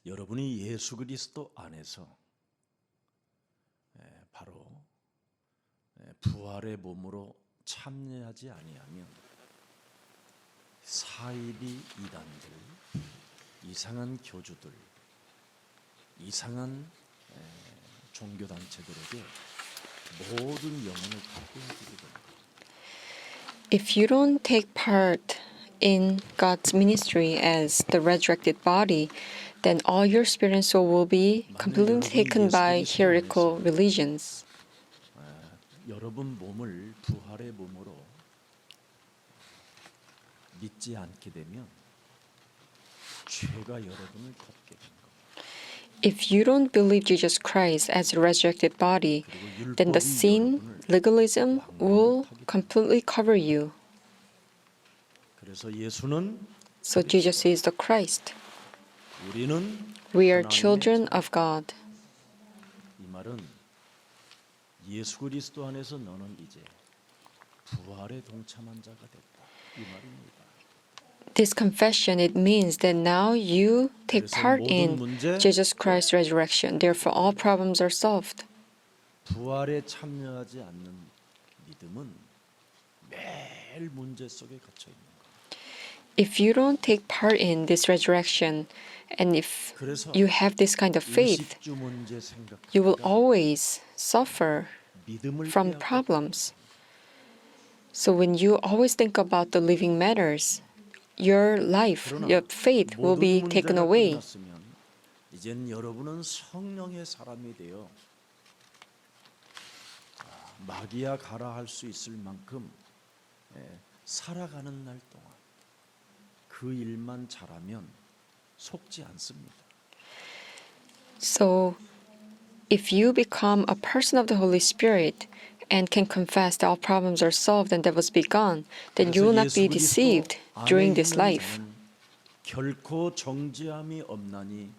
여러분이 예수 그리스도 안에서 바로 부활의 몸으로 참여하지 아니하면 사이비 이단들, 이상한 교주들, 이상한 종교단체들에게 모든 영혼을 다 빼앗기게 됩니다. If you don't take part in God's ministry as the resurrected body, then all your spirit and soul will be completely taken by heretical religions. 여러분 몸을 부활의 몸으로 믿지 않게 되면 죄가 여러분을 덮게 됩니다. If you don't believe Jesus Christ as a resurrected body, then the sin, legalism will completely cover you. 그래서 예수는 So Jesus is the Christ. 우리는 We are 하나님의 children 자녀. of God. 이 말은 예수 그리스도 안에서 너는 이제 부활에 동참한 자가 됐다. 이 말입니다. This confession, it means that now you take part in Jesus Christ's resurrection. Therefore, all problems are solved. 부활에 참여하지 않는 믿음은 매일 문제 속에 갇혀 있는 거예요. If you don't take part in this resurrection, and if 그래서 you have this kind of faith, 의식주 문제 생각하다가 you will always suffer 믿음을 from 빼앗고 problems. So when you always think about the living matters, your life, your faith will be taken away. 이젠 여러분은 성령의 사람이 되어 마귀야 가라 할 수 있을 만큼 살아가는 날 동안 그 일만 잘하면 속지 않습니다. So if you become a person of the Holy Spirit and can confess that all problems are solved and devils be gone, then you will not be deceived during this life. 결코 정죄함이 없나니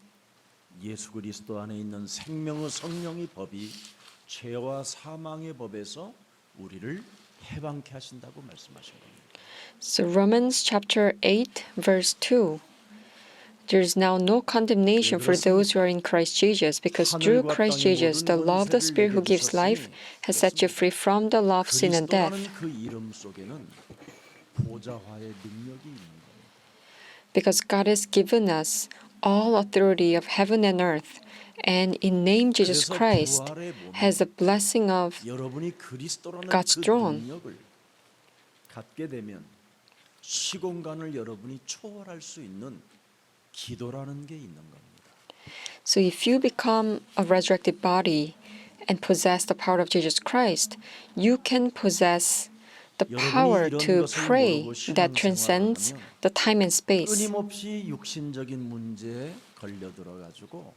예수 그리스도 안에 있는 생명의 성령의 법이 죄와 사망의 법에서 우리를 해방케 하신다고 말씀하신 겁니다. So Romans chapter 8 verse 2. There is now no condemnation for those who are in Christ Jesus, because through Christ Jesus, the law of the Spirit who gives life has set you free from the law of sin and death. 그리스도라는 그 이름 속에는 보좌화의 능력이 있는 겁니다. Because God has given us all authority of heaven and earth, and in name Jesus Christ has a blessing of 여러분이 그리스도라는 God's 그 throne. 능력을 갖게 되면 시공간을 여러분이 초월할 수 있는 기도라는 게 있는 겁니다. So if you become a resurrected body and possess the power of Jesus Christ, you can possess the power to pray that transcends the time and space. 끊임없이 육신적인 문제에 걸려 들어가지고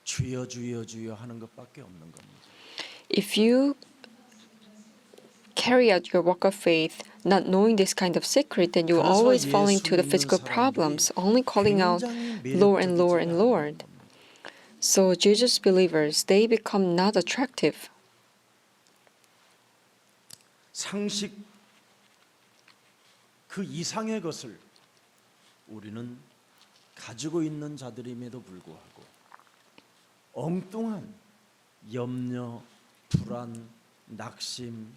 주여 주여 주여 하는 것밖에 없는 겁니다. If you carry out your walk of faith not knowing this kind of secret, then you will always fall into the physical problems, only calling out Lord and Lord and Lord. So Jesus believers, they become not attractive. 상식 그 이상의 것을 우리는 가지고 있는 자들임에도 불구하고 엉뚱한 염려, 불안, 낙심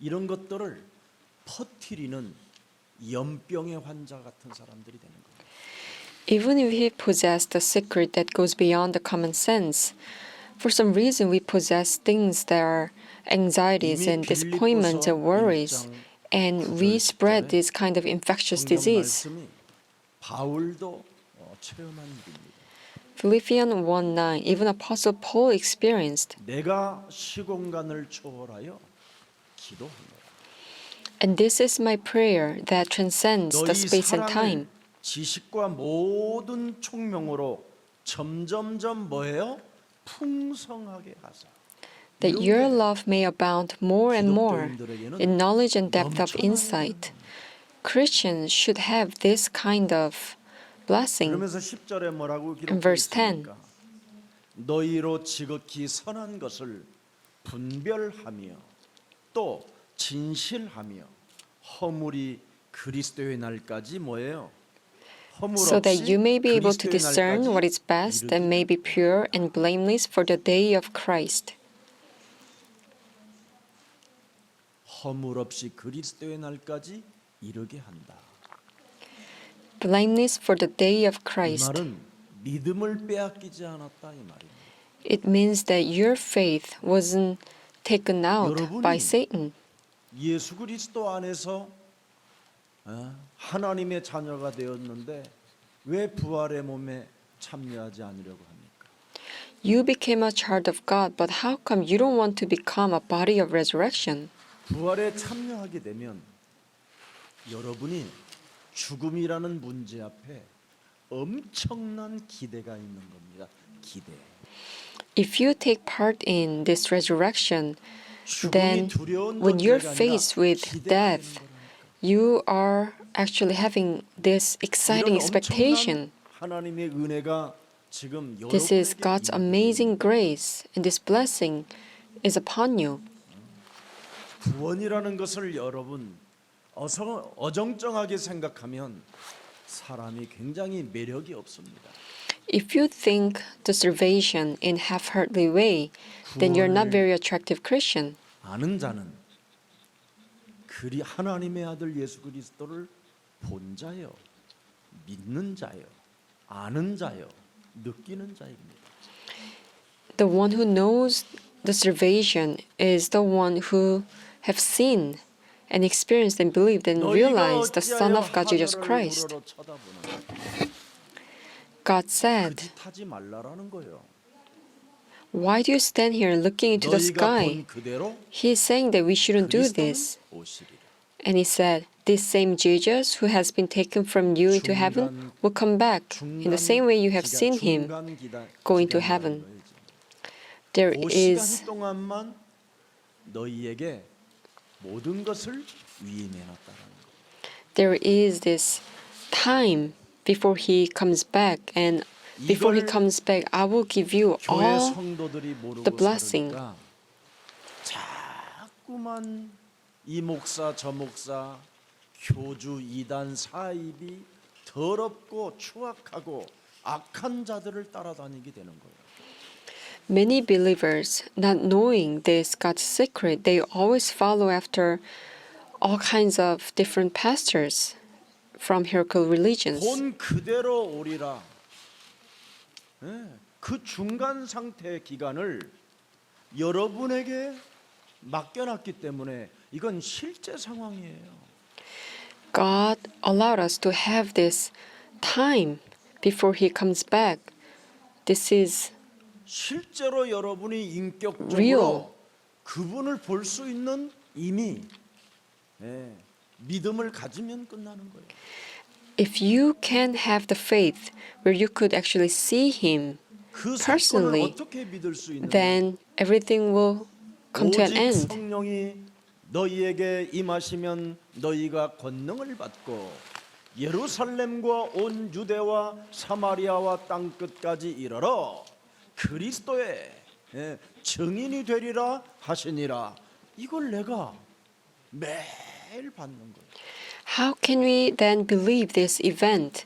이런 것들을 퍼뜨리는 연병의 환자 같은 사람들이 되는 거예요. Even if we possess the secret that goes beyond the common sense, for some reason we possess things that are anxieties and disappointments and worries, and we spread this kind of infectious disease. 바울도 체험한 일입니다. Philippians 1:9, even Apostle Paul experienced. 내가 시공간을 초월하여 기도합니다. And this is my prayer that transcends the space and time. 지식과 모든 총명으로 점점점 뭐예요? 풍성하게 하사. That your love may abound more and more in knowledge and depth of insight. Christians should have this kind of blessing. 그러면서 10절에 뭐라고 In verse 10. 기록되어 있습니까? 너희로 지극히 선한 것을 분별하며 또 진실하며 허물이 그리스도의 날까지 뭐예요? so that you may be able to discern what is best and may be pure and blameless for the day of Christ. 허물 없이 그리스도의 날까지 이르게 한다. Blameless for the day of 이 Christ. 말은 믿음을 빼앗기지 않았다 이 말입니다. It means that your faith wasn't taken out by Satan. 예수 그리스도 안에서 하나님의 자녀가 되었는데 왜 부활의 몸에 참여하지 않으려고 합니까? You became a child of God, but how come you don't want to become a body of resurrection? 부활에 참여하게 되면 여러분이 죽음이라는 문제 앞에 엄청난 기대가 있는 겁니다. 기대. If you take part in this resurrection, 죽음이 then 두려운 when you're 존재가 아니라 faced with 기대가 death, 있는 거라니까. you are actually having this exciting 이런 expectation. 엄청난 하나님의 은혜가 지금 This is 여러분에게 God's 임하게 amazing 됩니다. grace, and this blessing is upon you. 구원이라는 것을 여러분 어정쩡하게 생각하면 사람이 굉장히 매력이 없습니다. If you think the salvation in half-heartedly way, then you're not very attractive Christian. 아는 자는 그리 하나님의 아들 예수 그리스도를 본 자요, 믿는 자요, 아는 자요, 느끼는 자입니다. The one who knows the salvation is the one who have seen and experienced and believed and realized the Son of God, Jesus Christ. God 그 said, 짓 하지 말라라는 거예요. "Why do you stand here looking into the 너희가 sky?" 본 그대로 He is saying that we shouldn't do 그리스도는 this. 오시리라. And he said, "This same Jesus who has been taken from you into heaven will come back in the same way you have seen him go into heaven." There 그 is 시간 동안만 너희에게 모든 것을 위임해놨다는 거. there is this time before he comes back, and before he comes back, I will give you 교회 all 성도들이 모르고 the blessing. 살으니까 자꾸만 이 목사 저 목사 교주 이단 사입이 더럽고 추악하고 악한 자들을 따라다니게 되는 거예요. Many believers, not knowing this God's secret, they always follow after all kinds of different pastors from heretical religions. 본 그대로 오리라. 그 중간 상태의 기간을 여러분에게 맡겨놨기 때문에 이건 실제 상황이에요. God allowed us to have this time before he comes back. This is 실제로 여러분이 인격적으로 Real. 그분을 볼 수 있는 이미 믿음을 가지면 끝나는 거예요. if you can have the faith where you could actually see him 그 사건을 personally, 어떻게 믿을 수 있는가? then everything will come to an 오직 end. 성령이 너희에게 임하시면 너희가 권능을 받고 예루살렘과 온 유대와 사마리아와 땅 끝까지 이르러 그리스도의 증인이 되리라 하시니라. 이걸 내가 매일 받는 거예요. How can we then believe this event?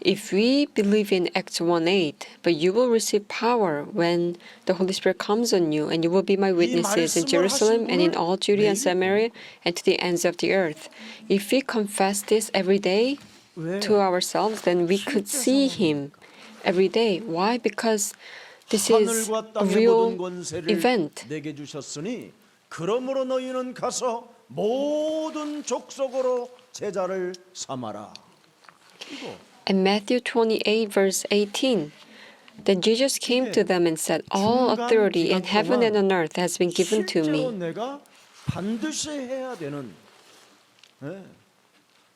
If we believe in Acts 1:8, but you will receive power when the Holy Spirit comes on you, and you will be my witnesses in Jerusalem and in all Judea and Samaria and to the ends of the earth. If we confess this every day 왜? to ourselves, then we could see him every day. Why? Because this is 하늘과 a 땅의 real 모든 권세를 event. 내게 주셨으니 그러므로 너희는 가서 모든 족속으로 제자를 삼아라. 이거 And Matthew 28, verse 18. Then Jesus came to them and said, "All authority in heaven and on earth has been given to 실제로 me." 내가 반드시 해야 되는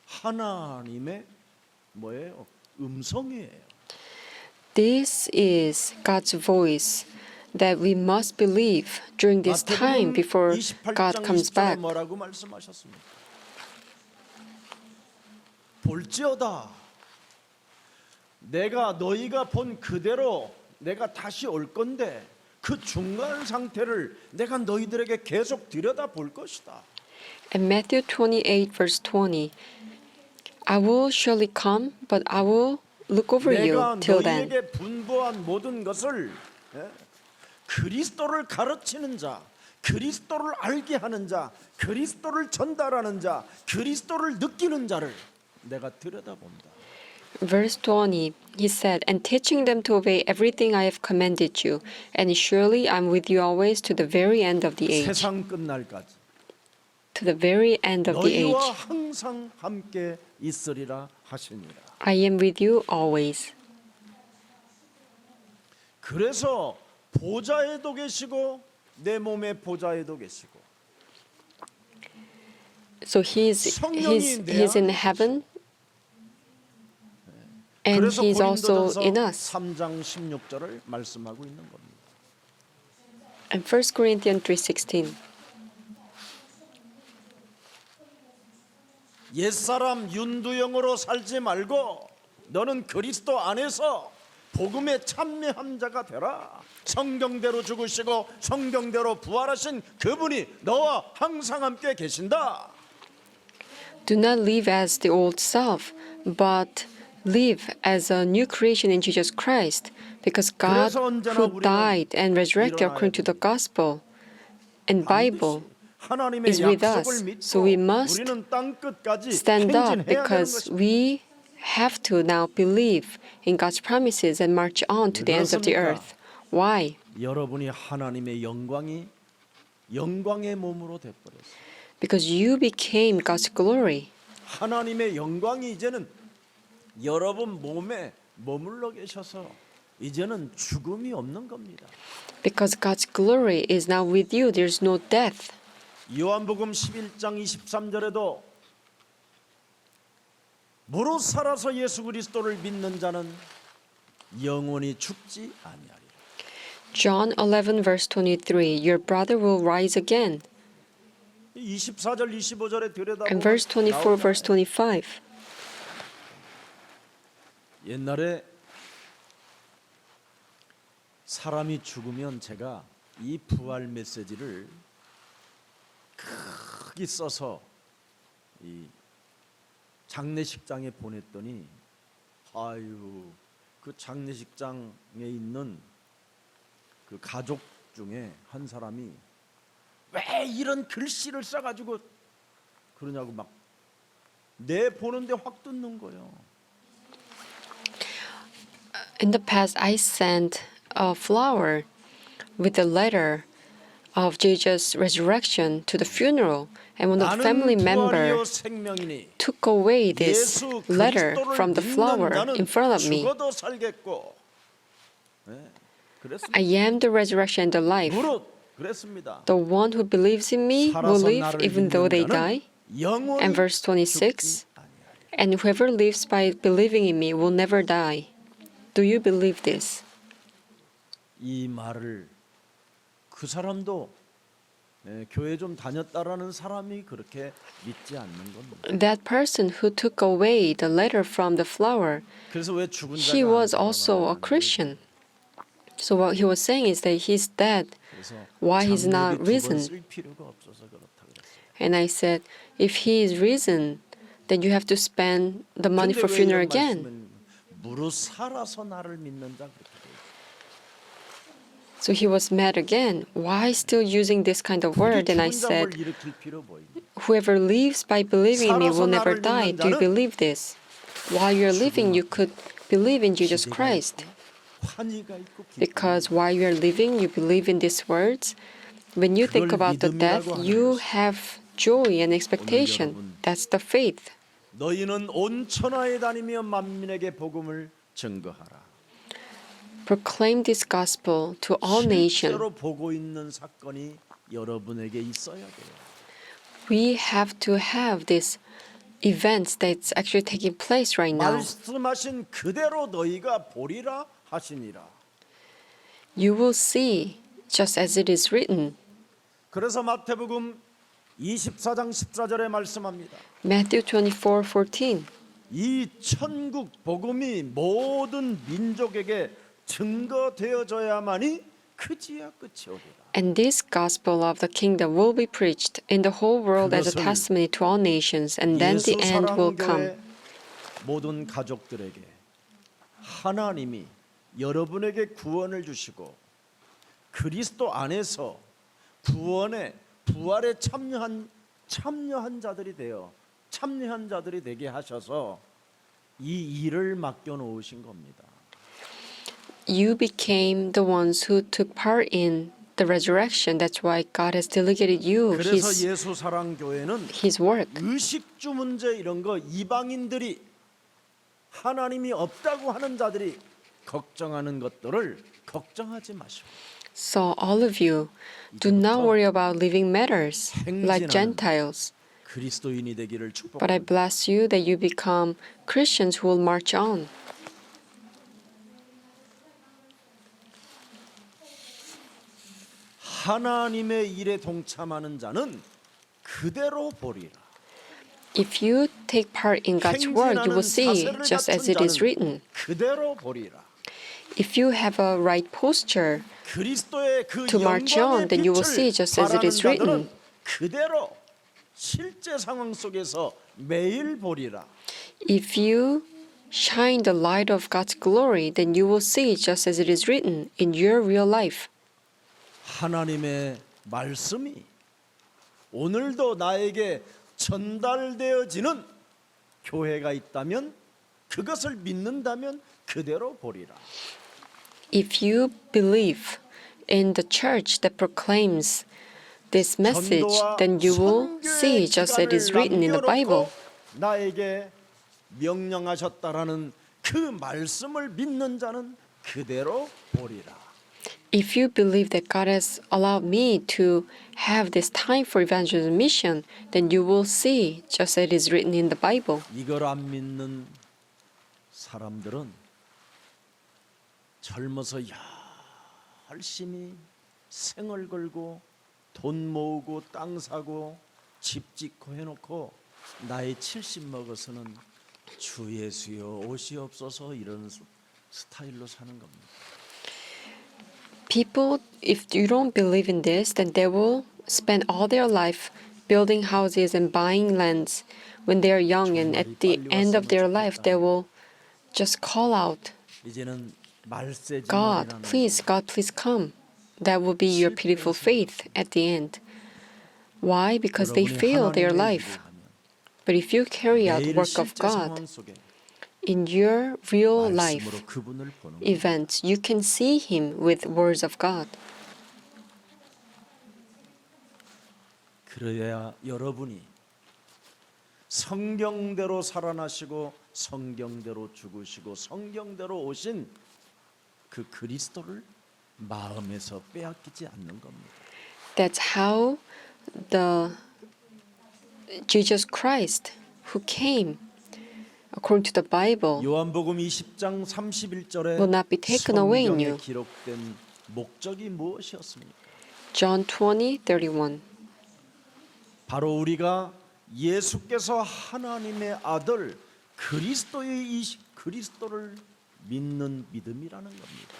하나님의 뭐예요? 음성이에요. This is God's voice that we must believe during this time before God 28장 comes 20절에 back. 뭐라고 말씀하셨습니까? 볼지어다 내가 너희가 본 그대로 내가 다시 올 건데 그 중간 상태를 내가 너희들에게 계속 들여다 볼 것이다. And Matthew 28, verse 20. I will surely come, but I will look over 내가 you till then. 너희에게 분부한 모든 것을 그리스도를 가르치는 자, 그리스도를 알게 하는 자, 그리스도를 전달하는 자, 그리스도를 느끼는 자를 내가 들여다본다. Verse 20, he said, and teaching them to obey everything I have commanded you, and surely I am with you always to the very end of the age. 세상 끝날까지 To the very end of the 너희와 age. 항상 함께 있으리라 하시니라. I am with you always. 그래서 보좌에도 계시고 내 몸의 보좌에도 계시고 So he's in heaven, and 그래서 he's also 고린도전서 in us. 3장 16절을 말씀하고 있는 겁니다. And 1 Corinthians 3:16. 옛사람 윤두영으로 살지 말고 너는 그리스도 안에서 복음에 참여한 자가 되라. 성경대로 죽으시고 성경대로 부활하신 그분이 너와 항상 함께 계신다. Do not live as the old self, but live as a new creation in Jesus Christ, because God, who died and resurrected according to the gospel and Bible, 하나님의 is with us. 약속을 믿고 So we must 우리는 땅 끝까지 stand up 행진해야 되는 because 것입니다. we have to now believe in God's promises and march on to the ends of the earth. Why? 여러분이 하나님의 영광의 몸으로 되버렸어요. Because you became God's glory. 하나님의 영광이 이제는 여러분 몸에 머물러 계셔서 이제는 죽음이 없는 겁니다. Because God's glory is now with you, there's no death. 요한복음 11장 23절에도 무릇 살아서 예수 그리스도를 믿는 자는 영원히 죽지 아니하리라. John 11 verse 23, your brother will rise again. 24절 25절에 들여다보면 And verse 24 verse 25. 옛날에 사람이 죽으면 제가 이 부활 메시지를 크게 써서 이 장례식장에 보냈더니 아유 그 장례식장에 있는 그 가족 중에 한 사람이 왜 이런 글씨를 써가지고 그러냐고 막 내 보는데 확 뜯는 거예요. In the past, I sent a flower with the letter of Jesus' resurrection to the funeral, and when the family 나는 member 부활이요 생명이니 took away this 예수 letter 그리스도를 from the 믿는 flower 자는 in front of me, 죽어도 살겠고 그랬습니다. I am the resurrection and the life. 무릇 그랬습니다. The one who believes in me will 살아서 live 나를 even though they 믿는 die. 자는 영원히 And verse 26, 죽지 아니하리라. and whoever lives by believing in me will never die. Do you believe this? 이 말을 그 사람도 교회 좀 다녔다라는 사람이 그렇게 믿지 않는 겁니다. That person who took away the letter from the flower, 그래서 왜 죽은 자가 he was 아니라고 also a 말하는지. Christian. So what he was saying is that he's dead. 그래서 Why he's not 장례비 두 번 risen? 쓸 필요가 없어서 그렇다 그랬어요. And I said, if he is risen, then you have to spend the money 근데 for 왜 funeral 이런 again. 말씀을 무릇 살아서 나를 믿는 자 그렇게 돼 있어요. So he was mad again. Why still using this kind of word? And I 죽은 자 said, 뭘 일으킬 필요 보입니다. whoever lives by believing in me will never die. Do you believe this? While you're living, you could believe in Jesus 기대가 Christ. 있고 환희가 있고 기쁨이 Because while you are living, you believe in these words. When you think about the death, you have joy and expectation. That's the faith. 너희는 온 천하에 다니며 만민에게 복음을 증거하라. Proclaim this gospel to all nations. 실제로 보고 있는 사건이 여러분에게 있어야 돼요. We have to have these events that's actually taking place right now. 말씀하신 그대로 너희가 보리라 하시니라. You will see just as it is written. 그래서 마태복음 24장 14절에 말씀합니다. Matthew 24:14. 이 천국 복음이 모든 민족에게 증거되어져야만이 그지야 끝이 오리라. And this gospel of the kingdom will be preached in the whole world as a 그것을 testimony to all nations, and then the 예수 end will 사랑교회 come. 모든 가족들에게 하나님이 여러분에게 구원을 주시고 그리스도 안에서 구원에 부활에 참여한 자들이 되게 하셔서 이 일을 맡겨 놓으신 겁니다. You became the ones who took part in the resurrection. That's why God has delegated you 그래서 예수 사랑 교회는 His work. 의식주 문제 이런 거 이방인들이 하나님이 없다고 하는 자들이 걱정하는 것들을 걱정하지 마시고 So all of you, do not worry about living matters like Gentiles. 그리스도인이 되기를 But I 축복합니다. bless you that you become Christians who will march on. 하나님의 일에 동참하는 자는 그대로 보리라. If you take part in God's work, you will see just as it is written. 그대로 보리라. If you have a right posture 그리스도의 그 to march on, 영광의 then you will 빛을 see just as it 바라는 is written. 자들은 그대로 실제 상황 속에서 매일 보리라. If you shine the light of God's glory, then you will see just as it is written in your real life. 하나님의 말씀이 오늘도 나에게 전달되어지는 교회가 있다면 그것을 믿는다면 그대로 보리라. If you believe in the church that proclaims this message, 전도와 then you will see 선교의 just as it is 기간을 written in the Bible. 남겨놓고 나에게 명령하셨다라는 그 말씀을 믿는 자는 그대로 보리라. If you believe that God has allowed me to have this time for evangelism mission, then you will see just as it is written in the Bible. 이걸 안 믿는 사람들은 젊어서 열심히 생을 걸고 돈 모으고 땅 사고 집 짓고 해놓고 나이 70 먹어서는 주 예수여 오시옵소서 이런 스타일로 사는 겁니다. People, if you don't believe in this, then they will spend all their life building houses and buying lands when they are young, and at the end of their life, they will just call out, 이제는 말세지 God, please come. That will be your pitiful faith at the end. Why? Because they fail their life. But if you carry out the work of God in your real life 말씀으로 그분을 보는 겁니다. events, you can see Him with words of God. 그래야 여러분이 성경대로 살아나시고 성경대로 죽으시고 성경대로 오신 그 그리스도를 마음에서 빼앗기지 않는 겁니다. That's how the Jesus Christ who came according to the Bible 요한복음 20장 31절에 will not be taken away in 성경에 you. 기록된 목적이 무엇이었습니까? John 20:31. 바로 우리가 예수께서 하나님의 아들 그리스도를 믿는 믿음이라는 겁니다.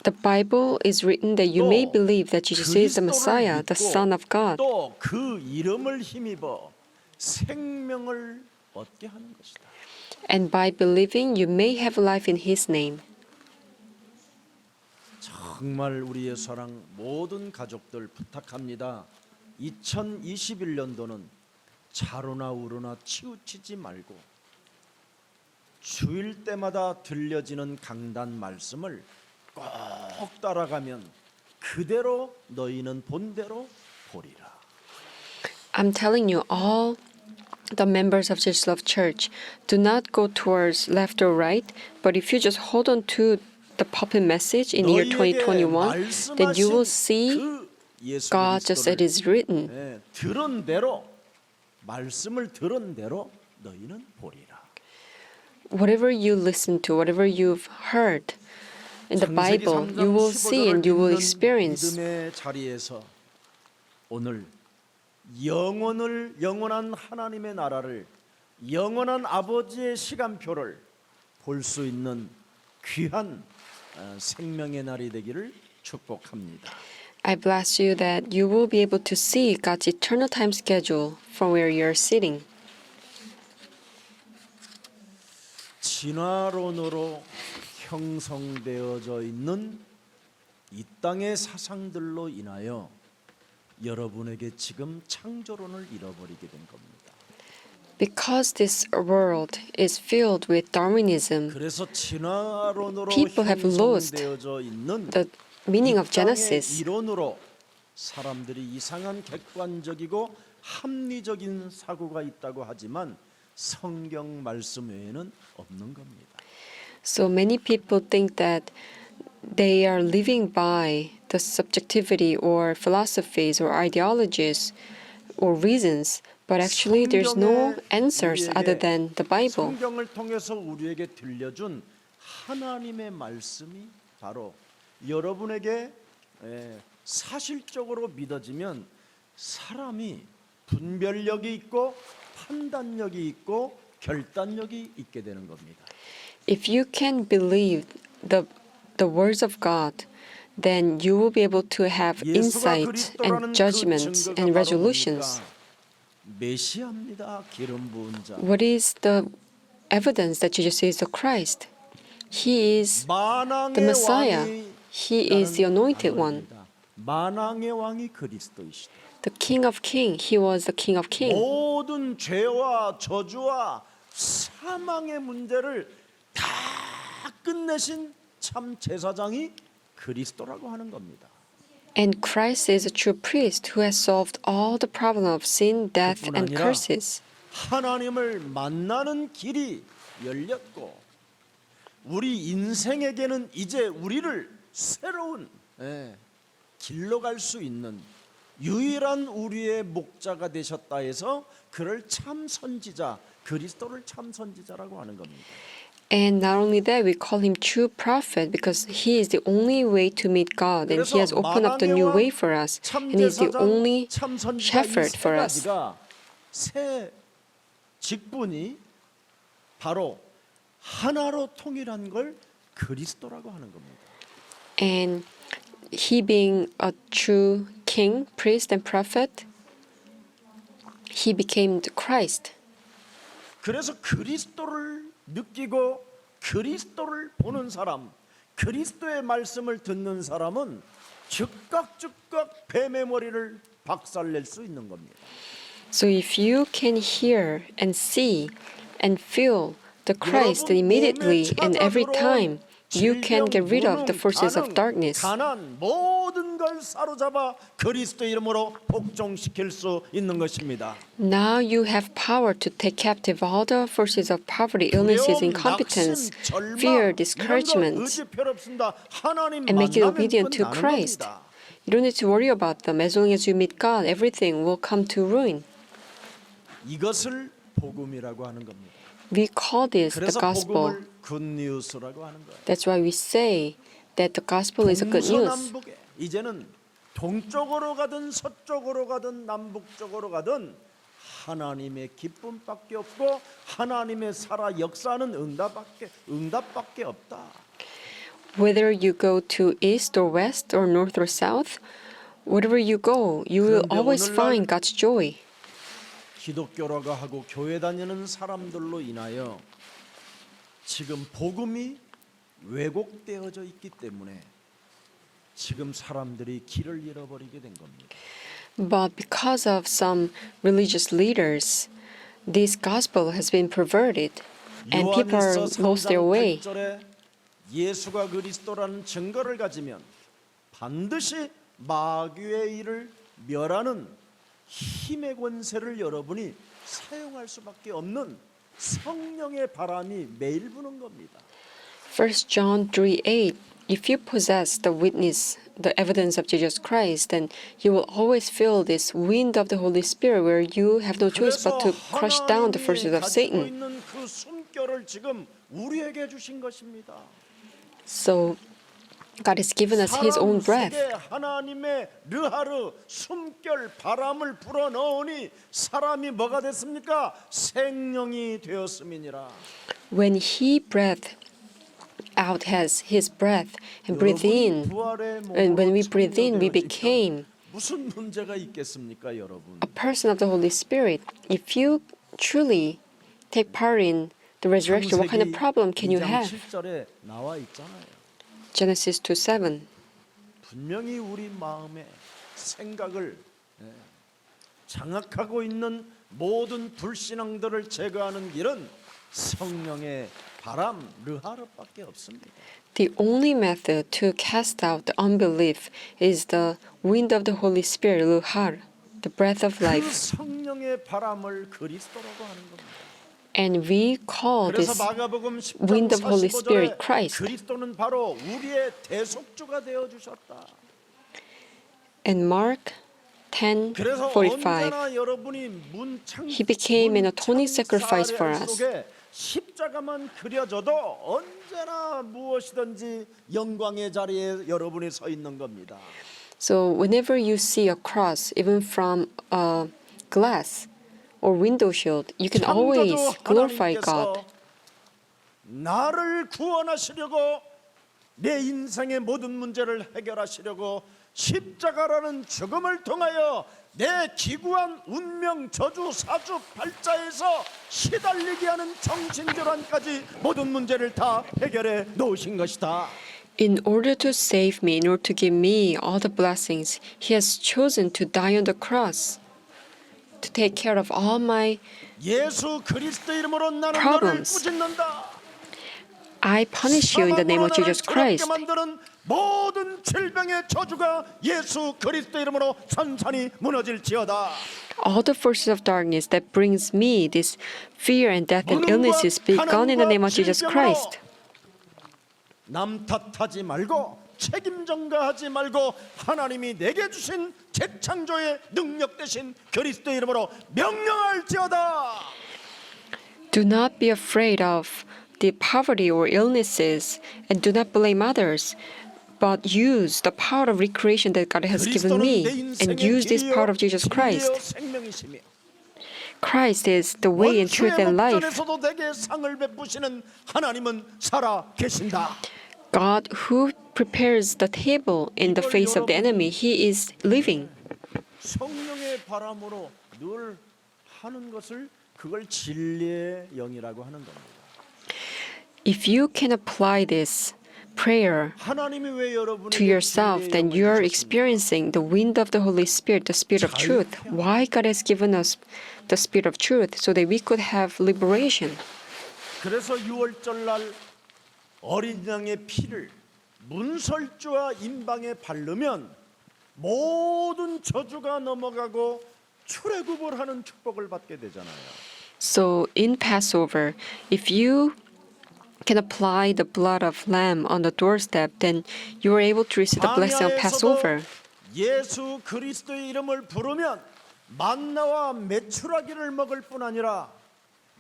The Bible is written that you may believe that Jesus is the Messiah, the Son of God. 또 그 이름을 힘입어 생명을 얻게 하는 것이다. And by believing, you may have life in His name. 정말 우리의 사랑 모든 가족들 부탁합니다. 2021년도는 자로나 우로나 치우치지 말고 주일 때마다 들려지는 강단 말씀을 꼭 따라가면 그대로 너희는 본대로 보리라. I'm telling you, all the members of Jesus Love Church, do not go towards left or right, but if you just hold on to the pulpit message in year 2021, then you will see God just as it is written. 들은 대로 말씀을 들은 대로 너희는 보리라. Whatever you listen to, whatever you've heard in the 창세기 Bible, 3장 you will see and you will 15절을 experience. 믿음의 자리에서 오늘 영원한 하나님의 나라를 영원한 아버지의 시간표를 볼 수 있는 귀한 생명의 날이 되기를 축복합니다. I bless you that you will be able to see God's eternal time schedule from where you're sitting. 진화론으로 형성되어져 있는 이 땅의 사상들로 인하여 여러분에게 지금 창조론을 잃어버리게 된 겁니다. Because this world is filled with Darwinism, 그래서 진화론으로 People have lost 형성되어져 있는 the meaning of 이 땅의 Genesis. 이론으로 사람들이 이상한 객관적이고 합리적인 사고가 있다고 하지만 성경 말씀 외에는 없는 겁니다. So many people think that they are living by the subjectivity or philosophies or ideologies or reasons, but actually there's no 성경에 answers other 우리에게 than the Bible. 성경을 통해서 우리에게 들려준 하나님의 말씀이 바로 여러분에게 사실적으로 믿어지면 사람이 분별력이 있고 판단력이 있고 결단력이 있게 되는 겁니다. If you can believe the words of God, then you will be able to have 예수가 insight 그리스도라는 and 그 judgment 증거가 and 바로 resolutions. 뭡니까? 메시아입니다. 기름 부은 자. What is the evidence that Jesus is the Christ? He is 만왕의 the Messiah. 왕이 He is the anointed one, 만왕의 왕이 그리스도이시다. the King of Kings. He was the King of Kings. 모든 죄와 저주와 사망의 문제를 다 끝내신 참 제사장이 그리스도라고 하는 겁니다. And Christ is a true priest who has solved all the problem of sin, death, 뿐 and 아니라 curses. 하나님을 만나는 길이 열렸고 우리 인생에게는 이제 우리를 새로운 길로 갈 수 있는 유일한 우리의 목자가 되셨다 해서 그를 참 선지자, 그리스도를 참 선지자라고 하는 겁니다. And not only that, we call him true prophet because he is the only way to meet God, and he has opened up the new way for us, and he is the only shepherd for us. 새 직분이 바로 하나로 통일한 걸 그리스도라고 하는 겁니다. And he being a true king, priest, and prophet, he became the Christ. 그래서 그리스도를 느끼고 그리스도를 보는 사람, 그리스도의 말씀을 듣는 사람은 즉각 뱀의 머리를 박살낼 수 있는 겁니다. So if you can hear and see and feel the Christ, then immediately and every time you can get rid of the forces of darkness. 가난 모든 걸 사로잡아 그리스도 이름으로 복종시킬 수 있는 것입니다. Now you have power to take captive all the forces of poverty, illnesses, incompetence, fear, discouragement, and make it obedient to Christ. You don't need to worry about them. As long as you meet God, everything will come to ruin. 이것을 복음이라고 하는 겁니다. We call this the 그래서 gospel. 복음을 굿뉴스라고 하는 거예요. That's why we say that the gospel is a good news. 동서남북에 이제는 동쪽으로 가든 서쪽으로 가든 남북쪽으로 가든 하나님의 기쁨밖에 없고 하나님의 살아 역사하는 응답밖에 없다. Whether you go to east or west or north or south, wherever you go, you will 그런데 always 오늘날 find God's joy. 기독교라고 하고 교회 다니는 사람들로 인하여 지금 복음이 왜곡되어져 있기 때문에 지금 사람들이 길을 잃어버리게 된 겁니다. But because of some religious leaders, this gospel has been perverted and people are 요한일서 lost their 3장 way. 8절에 예수가 그리스도라는 증거를 가지면 반드시 마귀의 일을 멸하는 힘의 권세를 여러분이 사용할 수밖에 없는 성령의 바람이 매일 부는 겁니다. 1 John 3:8. If you possess the witness, the evidence of Jesus Christ, then you will always feel this wind of the Holy Spirit where you have no choice but to crush down the forces of 가지고 Satan. 있는 그 숨결을 지금 우리에게 주신 것입니다. So God has given us His own 사람 breath. 속에 하나님의 르하르 숨결 바람을 불어 넣으니 사람이 뭐가 됐습니까? 생명이 되었음이니라. When He breathed out has His breath and breathed in, and when we breathe in, we became 무슨 문제가 있겠습니까, 여러분? a person of the Holy Spirit. If you truly take part in the resurrection, what kind of problem can you 2장 have? 7절에 나와 있잖아요. Genesis 2:7. 분명히 우리 마음의 생각을 장악하고 있는 모든 불신앙들을 제거하는 길은 성령의 바람 르하르밖에 없습니다. The only method to cast out the unbelief is the wind of the Holy Spirit, Luhar, the breath of 그 life. 성령의 바람을 그리스도라고 하는 겁니다. And we call 그래서 this 마가복음 wind 10장 of Holy 45절에 Spirit Christ. 그리스도는 바로 우리의 대속주가 되어 주셨다. And Mark 그래서 10:45. 언제나 여러분이 문창 He became an atoning sacrifice for us. 속에 십자가만 그려져도 언제나 무엇이든지 영광의 자리에 여러분이 서 있는 겁니다. So whenever you see a cross, even from a glass or window shield, you can always 창조주 glorify God. 하나님께서 나를 구원하시려고 내 인생의 모든 문제를 해결하시려고 십자가라는 죽음을 통하여 내 기구한 운명 저주 사주 발자에서 시달리게 하는 정신질환까지 모든 문제를 다 해결해 놓으신 것이다. In order to save me, in order to give me all the blessings, He has chosen to die on the cross, to take care of all my 예수 그리스도 이름으로 나는 problems. 너를 꾸짖는다. I punish you in the name of Jesus Christ. 만드는 모든 질병의 저주가 예수 그리스도 이름으로 산산이 무너질지어다. All the forces of darkness that brings me this fear and death and illnesses be gone in the name of Jesus Christ. 남 탓하지 말고 책임 전가하지 말고 하나님이 내게 주신 재창조의 능력 대신 그리스도 이름으로 명령할지어다. Do not be afraid of the poverty or illnesses, and do not blame others, but use the power of recreation that God has given me, and use this power of Jesus Christ. 생명이시며 Christ is the way and truth and life. 목전에서도 내게 상을 베푸시는 하나님은 살아 계신다. God who prepares the table in the face of the enemy, He is living. 성령의 바람으로 늘 하는 것을 그걸 진리의 영이라고 하는 겁니다. If you can apply this prayer 하나님이 왜 여러분에게 to yourself, 진리의 then 영을 you are 주셨습니까? experiencing the wind of the Holy Spirit, the Spirit of truth. Why God has given us the Spirit of truth, so that we could have liberation. 그래서 6월절 날 어린 양의 피를 문설주와 임방에 바르면 모든 저주가 넘어가고 출애굽을 하는 축복을 받게 되잖아요. So in Passover, if you can apply the blood of lamb on the doorstep, then you are able to receive the blessing of Passover. 예수 그리스도의 이름을 부르면 만나와 메추라기를 먹을 뿐 아니라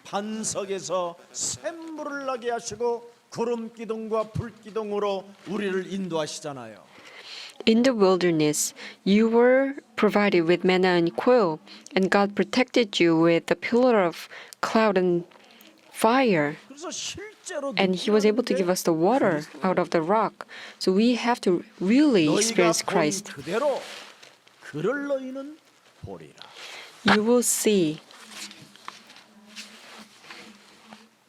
반석에서 샘물을 나게 하시고 구름 기둥과 불 기둥으로 우리를 인도하시잖아요. In the wilderness, you were provided with manna and quail, and God protected you with the pillar of cloud and fire. 그래서 실제로 And He was able to give us the water out of the rock. So we have to really 너희가 experience 본 Christ. 그대로 그를 너희는 보리라. You will see.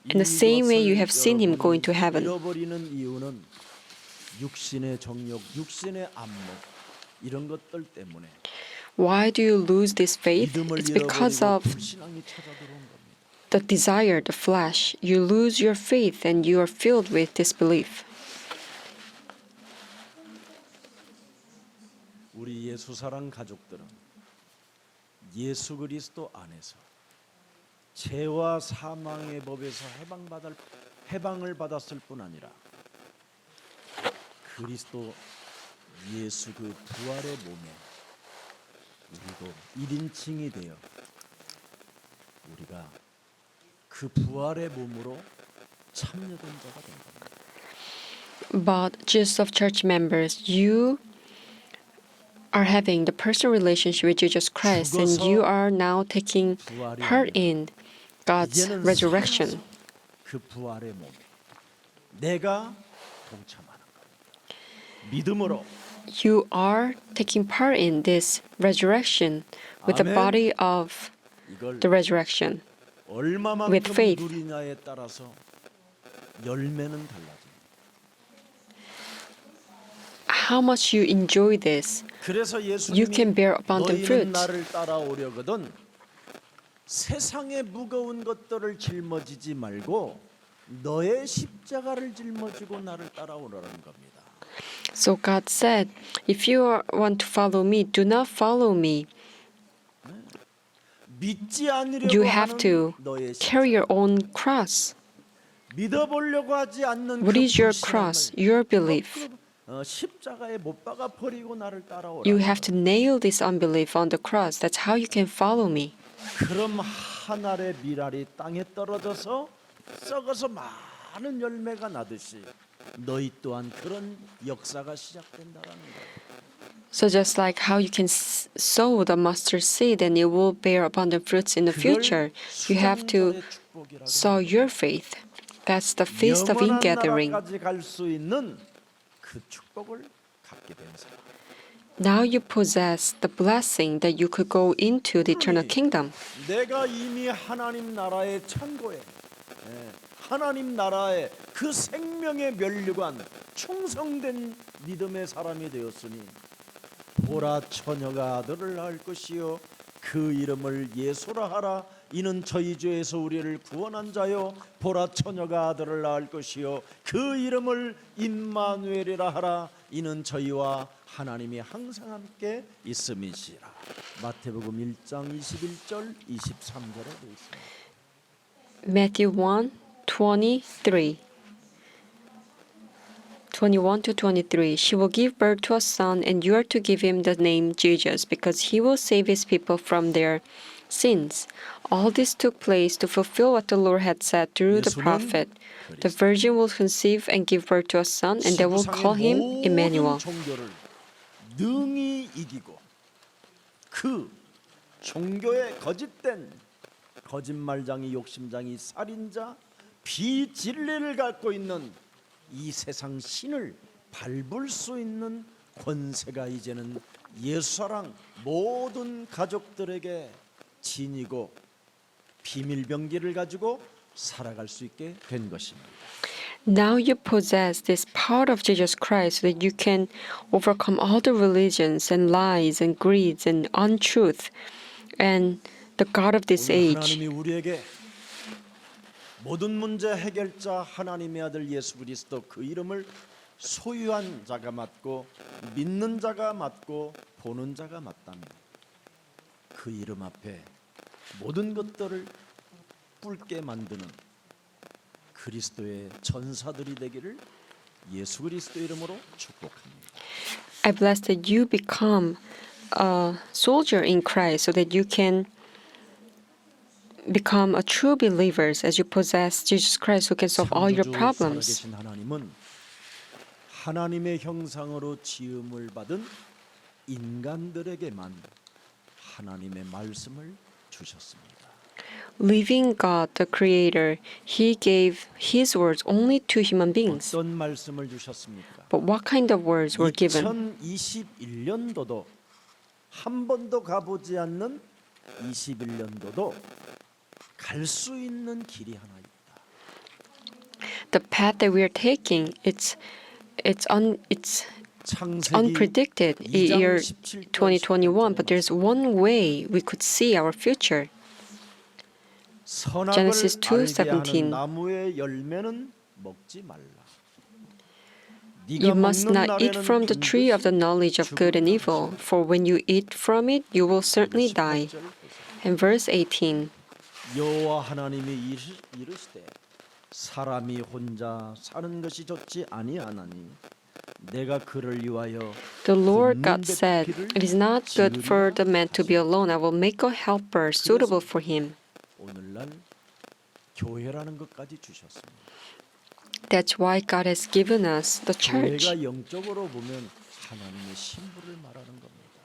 In the same way you have seen Him going to heaven. 잃어버리는 이유는 육신의 정욕, 육신의 안목 이런 것들 때문에 Why do you lose this faith? 믿음을 It's because 잃어버리고 of 불신앙이 찾아들어온 겁니다. the desire, the flesh. You lose your faith and you are filled with disbelief. 우리 예수 사랑 가족들은 예수 그리스도 안에서 죄와 사망의 법에서 해방을 받았을 뿐 아니라 그리스도 예수 그 부활의 몸에 우리도 1인칭이 되어 우리가 그 부활의 몸으로 참여된 자가 된 겁니다. But just of church members, you are having the personal relationship with Jesus Christ, and you are now taking part in God's 이제는 resurrection. 그 부활의 몸에 내가 동참하는 겁니다. 믿음으로 You are taking part in this resurrection with the 아멘. body of 이걸 the resurrection. 얼마만큼 faith. 누리냐에 따라서 열매는 달라집니다. How much you enjoy this, 그래서 you 예수님이 can bear abundant 너희는 fruit. 나를 따라오려거든 세상의 무거운 것들을 짊어지지 말고 너의 십자가를 짊어지고 나를 따라오라는 겁니다. So God said, if you want to follow me, do not follow me. 믿지 않으려고 You have 하는 to 너의 carry 십자가. your own cross. 믿어보려고 하지 않는 What 그 is your 불신앙을 cross? Your belief. 십자가에 못 박아 버리고 나를 따라오라. You have to nail this unbelief on the cross. That's how you can follow me. 그럼 한 알의 밀알이 땅에 떨어져서 썩어서 많은 열매가 나듯이 너희 또한 그런 역사가 시작된다라는 거예요. So just like how you can sow the mustard seed and it will bear abundant fruits in the future, you have to 수령자의 축복이라고 sow your faith. That's the feast of 영원한 ingathering. 나라까지 갈 수 있는 그 축복을 갖게 된 사람. Now you possess the blessing that you could go into the eternal kingdom. 내가 이미 하나님 나라의 창고에 하나님 나라의 그 생명의 면류관 충성된 믿음의 사람이 되었으니 보라 처녀가 아들을 낳을 것이요 그 이름을 예수라 하라 이는 저희 죄에서 우리를 구원한 자요 보라 처녀가 아들을 낳을 것이요 그 이름을 임마누엘이라 하라 이는 저희와 하나님이 항상 함께 있음이시라. 마태복음 1장 21절 23절에 되어 있습니다. Matthew 1:23. 21 to 23. She will give birth to a son, and you are to give him the name Jesus, because he will save his people from their sins. All this took place to fulfill what the Lord had said through the prophet. The virgin will conceive and give birth to a son, and they will call him Emmanuel. 종교를 능히 이기고 그 종교의 거짓된 거짓말장이 욕심장이 살인자 비진리를 갖고 있는 이 세상 신을 밟을 수 있는 권세가 이제는 예수사랑 모든 가족들에게 지니고 비밀병기를 가지고 살아갈 수 있게 된 것입니다. Now you possess this power of Jesus Christ so that you can overcome all the religions and lies and greeds and untruth and the God of this 오늘 age. 하나님이 우리에게 모든 문제 해결자 하나님의 아들 예수 그리스도 그 이름을 소유한 자가 맞고 믿는 자가 맞고 보는 자가 맞다면 그 이름 앞에 모든 것들을 꿇게 만드는 그리스도의 전사들이 되기를 예수 그리스도 이름으로 축복합니다. I bless that you become a soldier in Christ so that you can become a true believers as you possess Jesus Christ who can solve all your 창조주 problems. 살아계신 하나님은 하나님의 형상으로 지음을 받은 인간들에게만 하나님의 말씀을 주셨습니다. Living God, the Creator, He gave His words only to human beings. 어떤 말씀을 주셨습니까? But what kind of words were given? 2021년도도 한 번도 가보지 않는 21년도도 갈 수 있는 길이 하나 있다. The path that we are taking, it's 창세기 unpredicted in 2장 year 17절 2021, but there's one way we could see our future. 선악을 Genesis 알게 하는 2:17. 나무의 열매는 먹지 말라. You 네가 must 먹는 not eat 날에는 from the tree of the knowledge of good and evil, for when you eat from it, you will certainly die. And verse 18. 여호와 하나님이 이르시되 사람이 혼자 사는 것이 좋지 아니하나니 내가 그를 위하여 The Lord God 걷는 said, 뱃길을 "It is not good for the man to be alone. I will make a helper suitable for him." 오늘날 교회라는 것까지 주셨습니다. That's why God has given us the church. 교회가 영적으로 보면 하나님의 신부를 말하는 겁니다.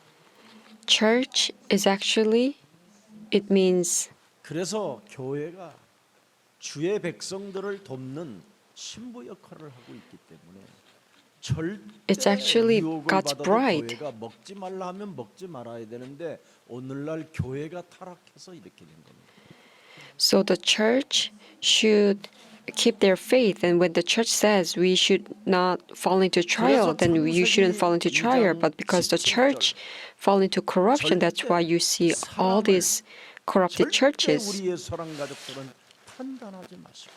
Church is actually, it means 그래서 교회가 주의 백성들을 돕는 신부 역할을 하고 있기 때문에 It's 절대 actually 유혹을 God's 받아도 bride. 교회가 먹지 말라 하면 먹지 말아야 되는데 오늘날 교회가 타락해서 이렇게 된 겁니다. So the church should keep their faith, and when the church says we should not fall into trial, then you shouldn't fall into trial. But because the church fall into corruption, that's why you see all these corrupted 절대 churches. 우리의 사랑 가족들은 판단하지 마시고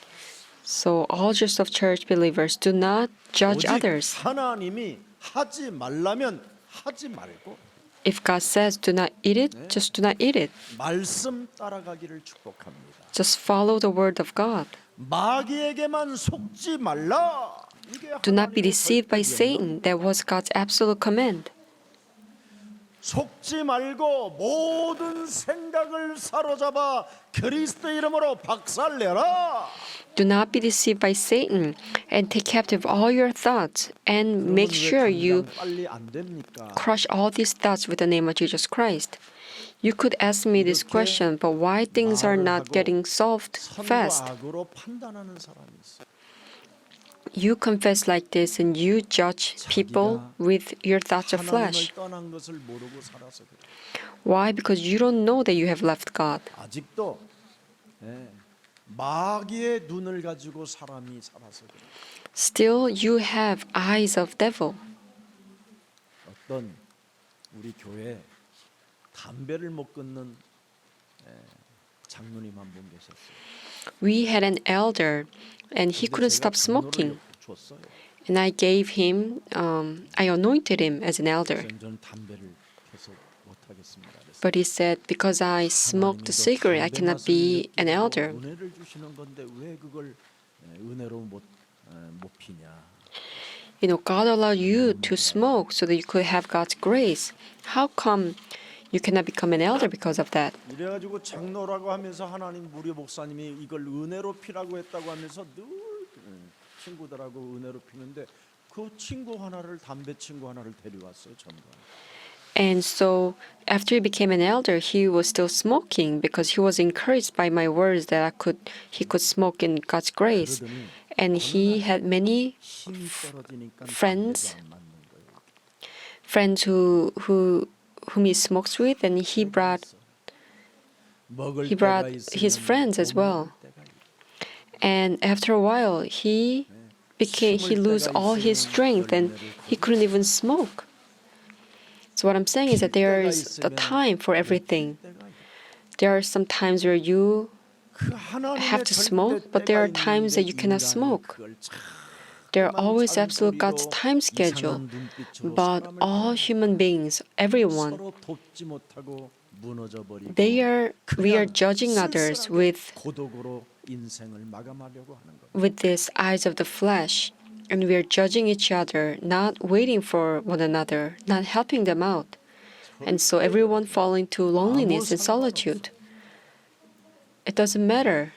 So all just of church believers, do not judge 오직 others. 하나님이 하지 말라면 하지 말고 If God says do not eat it, just do not eat it. 말씀 따라가기를 축복합니다. Just follow the word of God. 마귀에게만 속지 말라. 이게 Do not be 하나님의 deceived by 절대 Satan. That was God's absolute command. 속지 말고 모든 생각을 사로잡아 그리스도 이름으로 박살내라. Do not be deceived by Satan and take captive all your thoughts and make sure you 빨리 안 됩니까? crush all these thoughts with the name of Jesus Christ. You could ask me this question, but why things are not getting solved fast? 선과 악으로 판단하는 사람이 있어. You confess like this and you judge people with your thoughts of flesh. 하나님을 떠난 것을 모르고 살아서 그래. Why? Because you don't know that you have left God. 아직도 마귀의 눈을 가지고 사람이 살아서 그래. Still, you have eyes of devil. 어떤 우리 교회 담배를 못 끊는 장로님 한 분 계셨어요. We had an elder and he couldn't stop smoking. 줬어요. And I gave him, I anointed him as an elder. 저는 담배를 계속 못 하겠습니다. 그래서 But he said, because I smoked a cigarette, I cannot be an elder. 은혜를 주시는 건데 왜 그걸 은혜로 못 피냐? You know, God allowed you to smoke so that you could have God's grace. How come you cannot become an elder because of that? 이래가지고 장로라고 하면서 하나님 우리 목사님이 이걸 은혜로 피라고 했다고 하면서 늘 친구들하고 은혜로 피는데 그 친구 하나를 담배 친구 하나를 데려왔어요 전부. And so after he became an elder, he was still smoking because he was encouraged by my words that he could smoke in God's grace. 그러더니 And he had many 힘이 떨어지니까 friends. 담배도 안 맞는 거예요. friends whom he smokes with, and he brought 먹을 he 때가 brought 있으면 his friends as 못 먹을 well. 때가 있고. And after a while, he lose all his strength and he couldn't even smoke. So what I'm saying is that there is a time for everything. There are some times where you 그 하나님의 have to 절대 smoke, but there are 때가 times that you 있는데 cannot 인간이 smoke. 그걸 참 There are always absolute God's time schedule. 이상한 눈빛으로 But 사람을 all human beings, everyone, 서로 돕지 못하고 무너져 버리고 we are judging others with 고독으로 인생을 마감하려고 하는 거예요. with these eyes of the flesh, and we are judging each other, not waiting for one another, not helping them out. And so everyone fall into loneliness and solitude. It doesn't matter.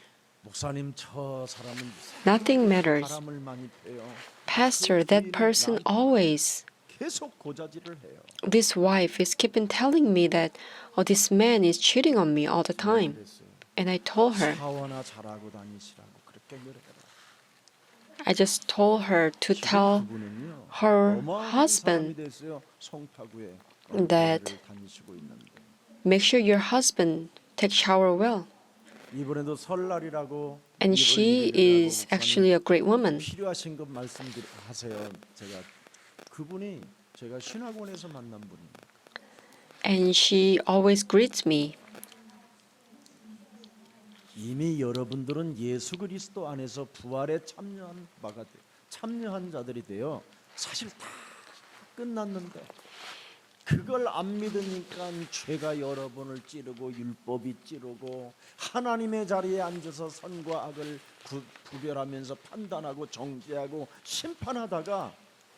목사님 저 사람은 Nothing matters. 바람을 많이 펴요. Pastor, that person always, 계속 고자질을 해요. this wife is keeping telling me that, oh, this man is cheating on me all the time. 그랬어요. And I told her, 사원아 잘하고 다니시라고 그렇게 그래라. I just told her to tell 그분은요, her 어마어마한 husband 사람이 됐어요. 성타구에 that 교회를 다니시고 있는데. make sure your husband take shower well. 이번에도 설날이라고 And she is actually a great woman. 필요하신 것 말씀하세요. 제가 그분이 제가 신학원에서 만난 분입니다. And she always greets me. 이미 여러분들은 예수 그리스도 안에서 부활에 참여한 자들이 되어 사실 다 끝났는데 그걸 안 믿으니까 죄가 여러분을 찌르고 율법이 찌르고 하나님의 자리에 앉아서 선과 악을 구별하면서 판단하고 정죄하고 심판하다가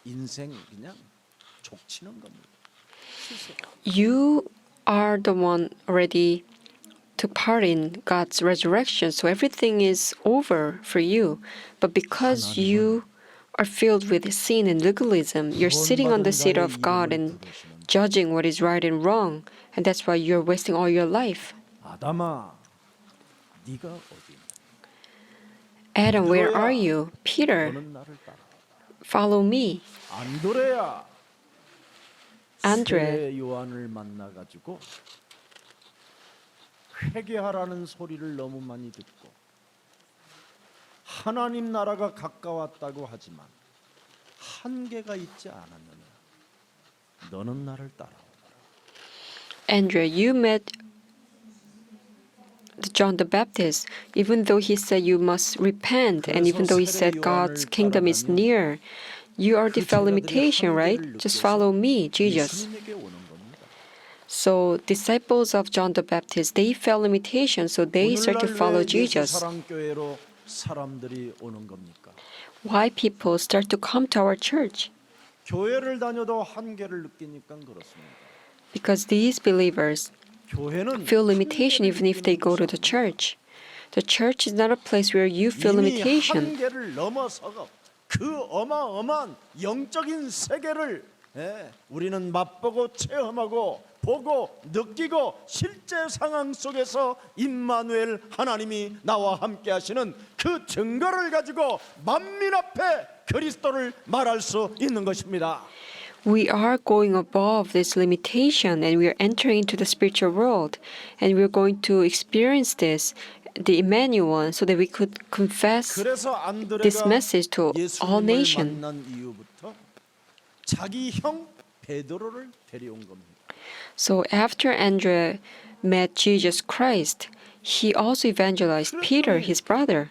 인생 그냥 족치는 겁니다. You are the one already took part in God's resurrection, so everything is over for you. But because you are filled with sin and legalism, you're sitting on the seat of God and judging what is right and wrong, and that's why you're wasting all your life. 아담아, 네가 어디? Adam, where are you? Peter, 너는 나를 따라. follow me. 안드레야, Andre, 새 요한을 만나가지고 회개하라는 소리를 너무 많이 듣고 하나님 나라가 가까웠다고 하지만 한계가 있지 않았느냐. 너는 나를 따라오라. Andrea, you met John the Baptist, even though he said you must repent, and even though he said God's kingdom is near, you already felt limitation, right? Just follow me, Jesus. 예수님에게 오는 겁니다. So disciples of John the Baptist, they felt limitation, so they started to follow 오늘날 왜 예수 Jesus. 사랑교회로 사람들이 오는 겁니까? Why people start to come to our church? 교회를 다녀도 한계를 느끼니까 그렇습니다. Because these believers 교회는 feel limitation even if they go to the church. The church is not a place where you feel 이미 limitation. 한계를 넘어서고 그 어마어마한 영적인 세계를 우리는 맛보고 체험하고 보고 느끼고 실제 상황 속에서 임마누엘 하나님이 나와 함께 하시는 그 증거를 가지고 만민 앞에 그리스도를 말할 수 있는 것입니다. We are going above this limitation and we are entering into the spiritual world and we're going to experience this, the Emmanuel, so that we could confess 그래서 this 안드레가 message to all 예수님을 nations. 만난 이후부터 자기 형 베드로를 데려온 겁니다. So after Andrea met Jesus Christ, he also evangelized Peter, his brother.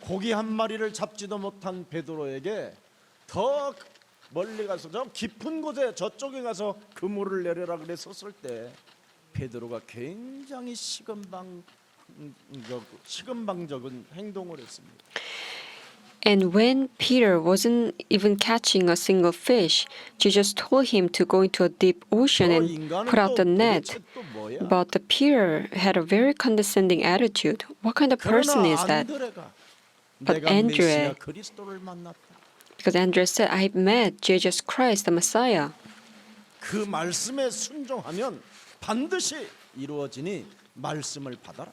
고기 한 마리를 잡지도 못한 베드로에게 더 멀리 가서 저 깊은 곳에 저쪽에 가서 그물을 내려라 그랬었을 때 베드로가 굉장히 시금방적인 행동을 했습니다. And when Peter wasn't even catching a single fish, Jesus told him to go into a deep ocean 저 and 인간은 put out the 또 net. 도대체 또 뭐야? But the Peter had a very condescending attitude. What kind of person is 그러나 that? 안드레가 But 내가 Andrea- 메시아 그리스도를 만났다. Because Andrea said, I met Jesus Christ, the Messiah. 그 말씀에 순종하면 반드시 이루어지니 말씀을 받아라.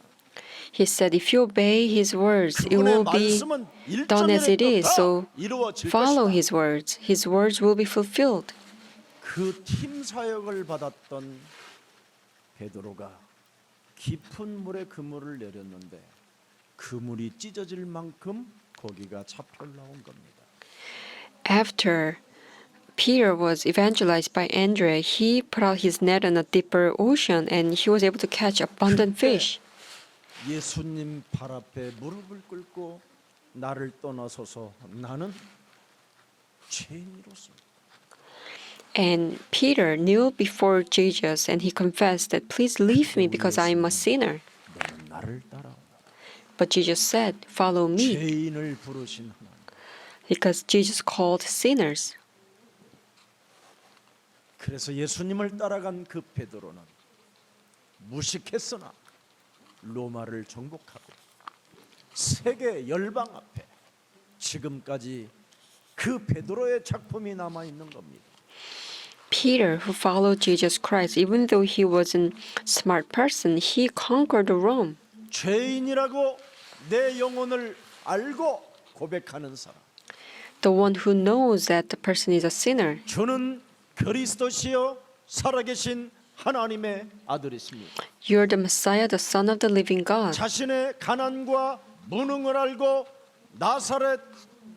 He said, if you obey his words, it 그분의 will be 말씀은 done as it is. 일정일에 So 다 이루어질 follow 것이다. his words. His words will be fulfilled. 그 팀 사역을 받았던 베드로가 깊은 물에 그물을 내렸는데 그물이 찢어질 만큼 고기가 잡혀 나온 겁니다. After Peter was evangelized by Andrea, he put out his net in a deeper ocean and he was able to catch abundant fish. 예수님 발 앞에 무릎을 꿇고 나를 떠나소서 나는 죄인이로서. And Peter kneeled before Jesus and he confessed that, please leave me because I am a sinner. 너는 나를 따라오라. But Jesus said, follow me, 죄인을 부르신 하나님. because Jesus called sinners. 그래서 예수님을 따라간 그 베드로는 무식했으나 로마를 정복하고 세계 열방 앞에 지금까지 그 베드로의 작품이 남아 있는 겁니다. Peter, who followed Jesus Christ, even though he wasn't a smart person, he conquered Rome. 죄인이라고 내 영혼을 알고 고백하는 사람. The one who knows that the person is a sinner. 주는 그리스도시요 살아계신 하나님의 아들이십니다. You're the Messiah, the Son of the living God. 자신의 가난과 무능을 알고 나사렛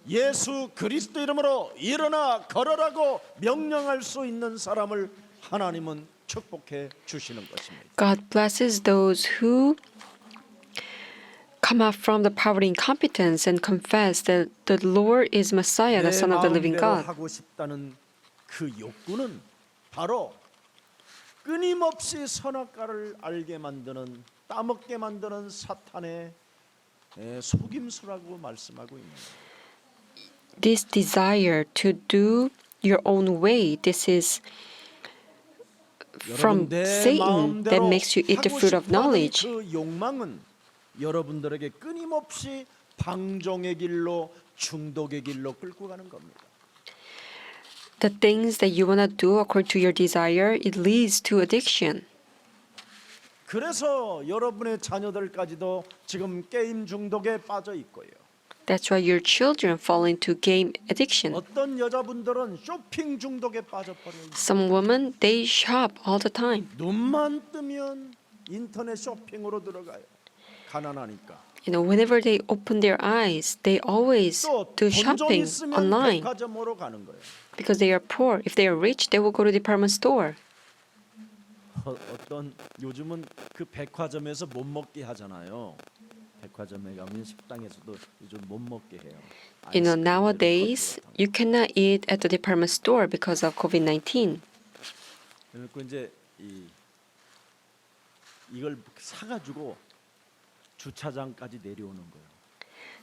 예수 그리스도 이름으로 일어나 걸어라고 명령할 수 있는 사람을 하나님은 축복해 주시는 것입니다. God blesses those who come out from the poverty and competence and confess that the Lord is Messiah, the 내 Son of the living 마음대로 God. 하고 싶다는 그 욕구는 바로 끊임없이 선악과를 알게 만드는 따먹게 만드는 사탄의 속임수라고 말씀하고 있습니다. This desire to do your own way, this is from 여러분, 내 Satan that 마음대로 makes you eat the 하고 fruit of 싶어하는 knowledge. 그 욕망은 여러분들에게 끊임없이 방종의 길로 중독의 길로 끌고 가는 겁니다. The things that you want to do according to your desire, it leads to addiction. 그래서 여러분의 자녀들까지도 지금 게임 중독에 빠져 있고요. That's why your children fall into game addiction. 어떤 여자분들은 쇼핑 중독에 빠져버려요. Some women, they shop all the time. 눈만 뜨면 인터넷 쇼핑으로 들어가요. 가난하니까. Whenever they open their eyes, they always 또 do 돈 좀 shopping 있으면 online 백화점으로 가는 거예요. because they are poor. If they are rich, they will go to department store. 어떤 요즘은 그 백화점에서 못 먹게 하잖아요. 백화점에 가면 식당에서도 요즘 못 먹게 해요. Nowadays, you cannot eat at the department store because of COVID-19. 그리고 이제 이걸 사가지고 주차장까지 내려오는 거예요.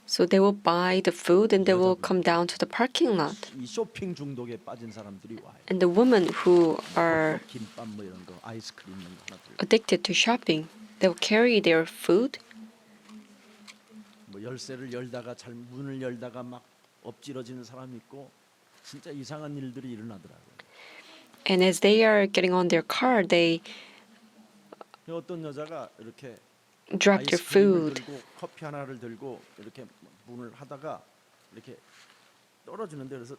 So they will buy the food and they will come down to the parking lot. 이 쇼핑 중독에 빠진 사람들이 와요. And the women who are 김밥 뭐 이런 거, 아이스크림 이런 거 하나 들고 addicted to shopping, they will carry their food 뭐 열쇠를 열다가 잘 문을 열다가 막 엎질러지는 사람이 있고 진짜 이상한 일들이 일어나더라고요. and as they are getting on their car, they 어떤 여자가 이렇게 drop their 아이스크림을 food. 들고 커피 하나를 들고 이렇게 문을 하다가 이렇게 떨어지는데 그래서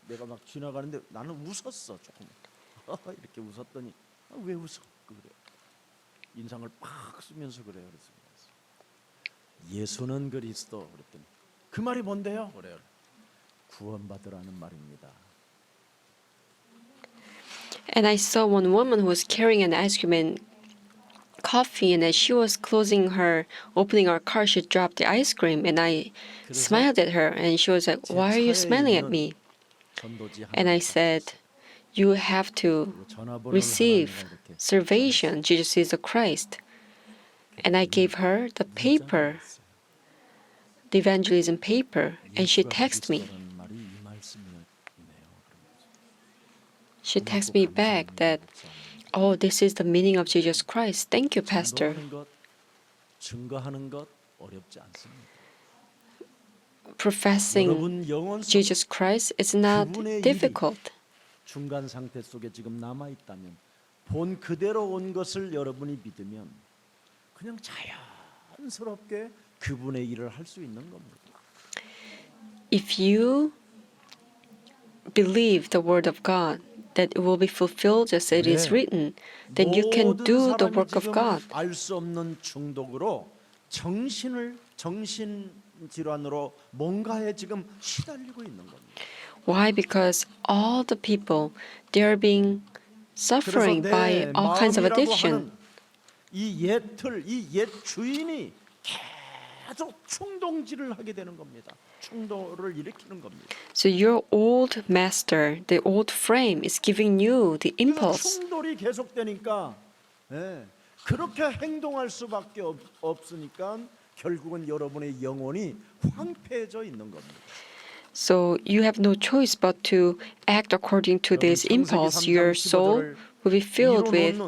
내가 막 지나가는데 나는 웃었어 조금. 이렇게 웃었더니 왜 웃어? 그래. 인상을 팍 쓰면서 그래요. 그래서 예수는 그리스도 그랬더니 그 말이 뭔데요? 그래요. 구원받으라는 말입니다. And I saw one woman who was carrying an ice cream and coffee, and as she was opening her car, she dropped the ice cream, and I smiled at her, and she was like, "Why are you smiling at me?" 전도지 And I said, "You have to receive salvation. Jesus is the Christ." And I gave her the paper, the evangelism paper, and she texted me. She texted me back that, "Oh, this is the meaning of Jesus Christ. Thank you, Pastor." 증거하는 것 어렵지 않습니다. Professing 여러분 영혼 속 Jesus Christ is not difficult. 중간 상태 속에 지금 남아 있다면 본 그대로 온 것을 여러분이 믿으면 그냥 자연스럽게 그분의 일을 할 수 있는 겁니다. If you believe the word of God, that it will be fulfilled as it is 네. written, then you can 모든 do the 사람이 work of 지금 God. 알 수 없는 중독으로 정신 질환으로 뭔가에 지금 시달리고 있는 겁니다. Why? Because all the people, they are being suffering 그래서 by 내 all kinds of 마음이라고 addiction. 하는 이 옛 주인이 계속 충동질을 하게 되는 겁니다. 충동을 일으키는 겁니다. So your old master, the old frame, is giving you the 그래서 impulse. 충돌이 계속되니까 그렇게 행동할 수밖에 없으니까 결국은 여러분의 영혼이 황폐해져 있는 겁니다. So you have no choice but to act according to this impulse. Your soul will be filled with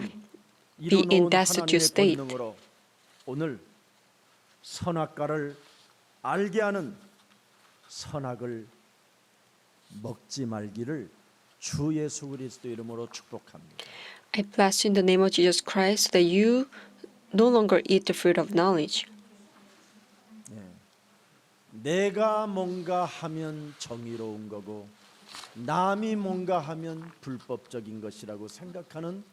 be in destitute state. 본능으로 오늘 선악과를 알게 하는 선악을 먹지 말기를 주 예수 그리스도 이름으로 축복합니다. I bless you in the name of Jesus Christ so that you no longer eat the fruit of knowledge. 내가 뭔가 하면 정의로운 거고 남이 뭔가 하면 불법적인 것이라고 생각하는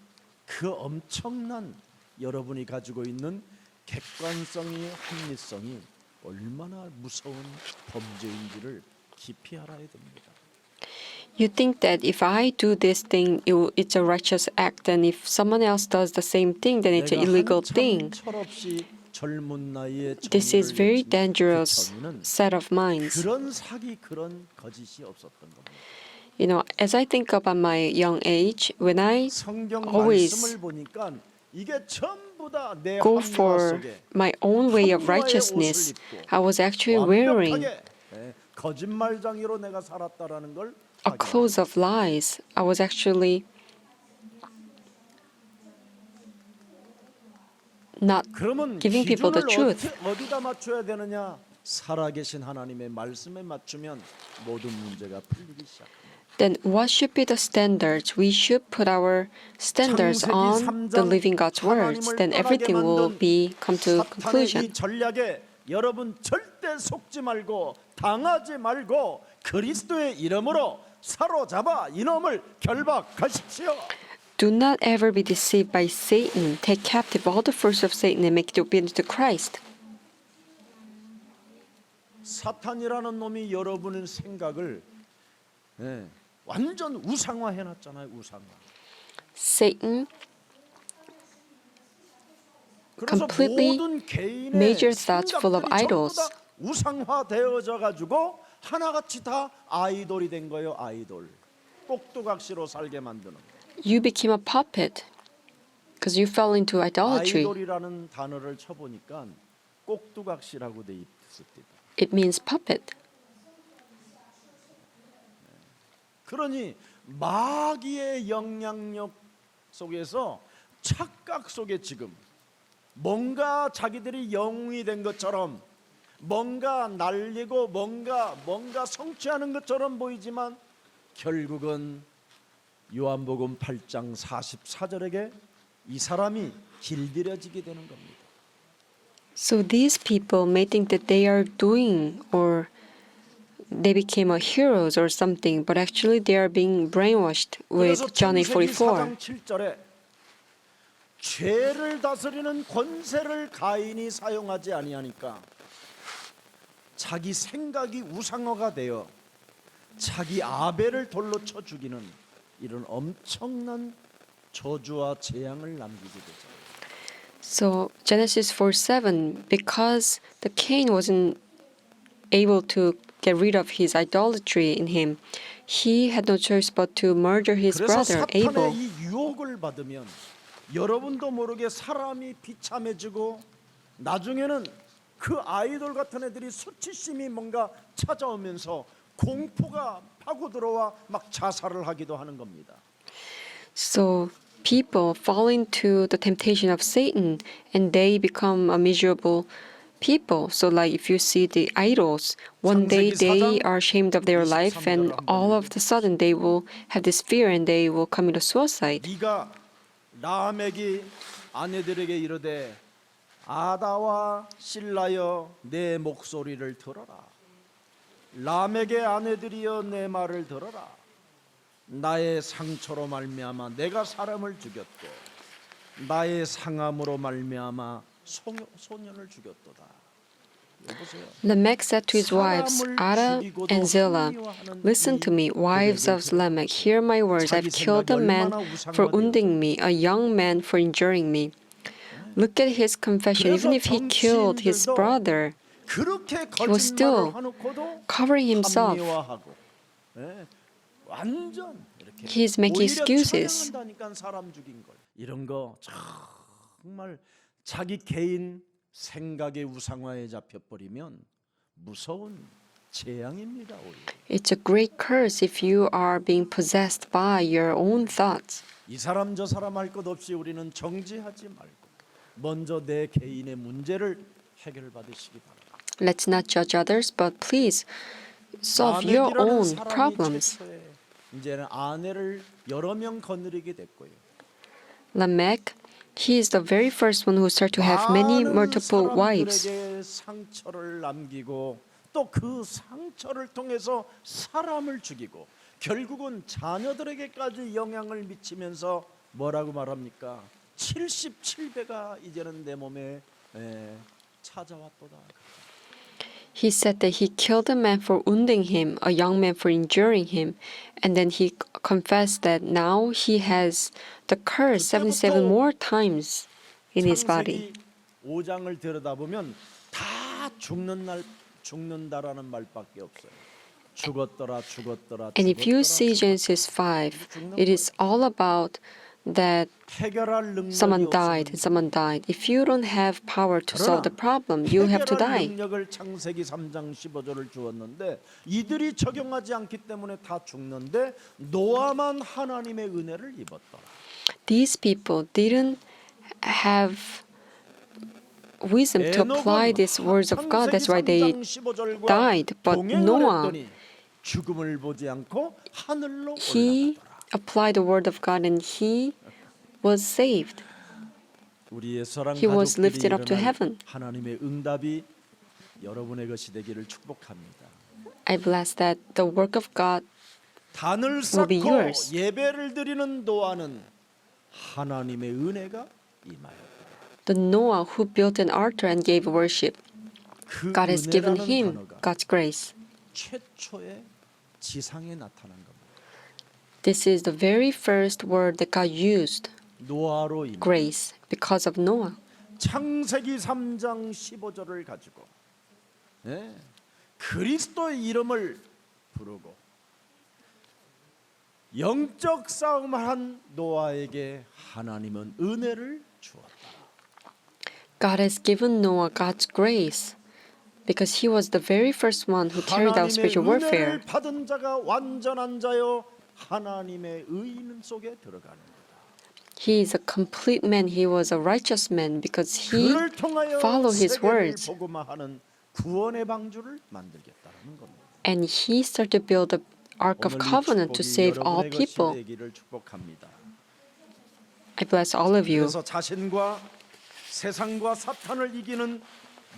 그 엄청난 여러분이 가지고 있는 객관성이 합리성이 얼마나 무서운 범죄인지를 깊이 알아야 됩니다. You think that if I do this thing, it's a righteous act, and if someone else does the same thing, then it's an illegal thing. 철없이 젊은 나이에 This is very 정의를 dangerous 외친 그 청년은 set of minds. 그런 사기 그런 거짓이 없었던 겁니다. As I think about my young age, when I 성경 always 말씀을 보니까 이게 전부 다 내 go 합리화 for 속에 my own way of 합리화의 righteousness, 옷을 입고 I was actually wearing 완벽하게 거짓말장이로 내가 살았다라는 걸 a clothes of lies. I was actually not 그러면 giving people the 기준을 truth. 어디다 맞춰야 되느냐? 살아계신 하나님의 말씀에 맞추면 모든 문제가 풀리기 시작합니다. Then what should be the standards? We should put our standards 창세기 on 3장 the living God's words. 하나님을 Then 떠나게 everything will 만든 come to 사탄의 conclusion. 이 전략에 여러분 절대 속지 말고 당하지 말고 그리스도의 이름으로 사로잡아 이놈을 결박하십시오. Do not ever be deceived by Satan. Take captive all the fruits of Satan and make it obedient to Christ. 사탄이라는 놈이 여러분의 생각을 완전 우상화해 놨잖아요. 우상화. Satan 그래서 completely 모든 개인의 made your thoughts full of 생각들이 전부 idols. 다 우상화되어져 가지고 하나같이 다 아이돌이 된 거예요. 아이돌. 꼭두각시로 살게 만드는 거. You became a puppet because you fell into idolatry. 아이돌이라는 단어를 쳐보니까 꼭두각시라고 돼 있습니다. It means puppet. 그러니 마귀의 영향력 속에서 착각 속에 지금 뭔가 자기들이 영웅이 된 것처럼 뭔가 날리고 뭔가 성취하는 것처럼 보이지만 결국은 요한복음 8장 44절에게 이 사람이 길들여지게 되는 겁니다. So these people may think that they are doing or they became a heroes or something, but actually they are being brainwashed 그래서 with John 창세기 8:44. 4장 7절에 죄를 다스리는 권세를 가인이 사용하지 아니하니까 자기 생각이 우상화가 되어 자기 아벨을 돌로 쳐 죽이는 이런 엄청난 저주와 재앙을 남기게 되죠. So Genesis 4:7, because the Cain wasn't able to get rid of his idolatry in him, he had no choice but to murder his 그래서 brother 사탄의 Abel. 이 유혹을 받으면 여러분도 모르게 사람이 비참해지고 나중에는 그 아이돌 같은 애들이 수치심이 뭔가 찾아오면서 공포가 파고 들어와 막 자살을 하기도 하는 겁니다. So people fall into the temptation of Satan and they become a miserable people. So like if you see the idols, one day they are ashamed of their life and all of a sudden they will have this fear and they will commit a suicide. 네가 라멕이 아내들에게 이르되 아다와 실라여 내 목소리를 들어라. 라멕의 아내들이여 내 말을 들어라. 나의 상처로 말미암아 내가 사람을 죽였고 나의 상함으로 말미암아 소년을 죽였도다. 여보세요. Lamech said to his wives, Ada and Zillah, listen to me, wives of Lamech, hear my words. I've killed a man for wounding me, a young man for injuring me. Look at his confession. Even if he killed his brother, 그렇게 he was still 거짓말을 해놓고도 covering himself. 합리화하고, 완전 이렇게 He's making excuses. 찬양한다니까 사람 죽인 걸. 이런 거 정말 자기 개인 생각의 우상화에 잡혀버리면 무서운 재앙입니다. 오히려. It's a great curse if you are being possessed by your own thoughts. 이 사람 저 사람 할 것 없이 우리는 정지하지 말고 먼저 내 개인의 문제를 해결받으시기 바랍니다. Let's not judge others, but please solve your 라멕이라는 own 사람이 problems. 최초에 이제는 아내를 여러 명 거느리게 됐고요. Lamech, he is the very first one who started to have many multiple wives. 사람들에게 상처를 남기고 또 그 상처를 통해서 사람을 죽이고 결국은 자녀들에게까지 영향을 미치면서 뭐라고 말합니까? 77배가 이제는 내 몸에 찾아왔도다. He said that he killed a man for wounding him, a young man for injuring him, and then he confessed that now he has the curse 77 more times in his body. 5장을 들여다보면 다 죽는다라는 말밖에 없어요. 죽었더라. And if you see Genesis 5, it is all about that 해결할 능력이 someone died and someone died. If you don't have power to solve the problem, you have to 해결할 die. 능력을 창세기 3장 15절을 주었는데 이들이 적용하지 않기 때문에 다 죽는데 노아만 하나님의 은혜를 입었더라. These people didn't have wisdom to apply these words of God. That's why they died. But Noah, 죽음을 보지 않고 하늘로 he 올라가더라. applied the word of God and he was saved. 우리의 사랑 He was 가족들이 lifted up to 일어날 heaven. 하나님의 응답이 여러분의 것이 되기를 축복합니다. I bless that the work of God 단을 will be 쌓고 yours. 예배를 드리는 노아는 하나님의 은혜가 임하였다. The Noah who built an altar and gave worship. 그 God has given 은혜라는 him 단어가 God's grace. 최초의 지상에 나타난 겁니다. This is the very first word that God used, 노아로 인해 grace, because of Noah. 창세기 3장 15절을 가지고 그리스도의 이름을 부르고 영적 싸움을 한 노아에게 하나님은 은혜를 주었다. God has given Noah God's grace because he was the very first one who carried out 하나님의 spiritual warfare. 은혜를 받은 자가 완전한 자요 하나님의 의인 속에 들어가는 거다. He is a complete man. He was a righteous man because he 그를 통하여 followed his 세계를 words. 복음화하는 구원의 방주를 만들겠다는 겁니다. And he started to build the Ark of 오늘 이 Covenant to 축복이 save all 여러분의 것이 people. 되기를 축복합니다. I bless all of you. 그래서 자신과 세상과 사탄을 이기는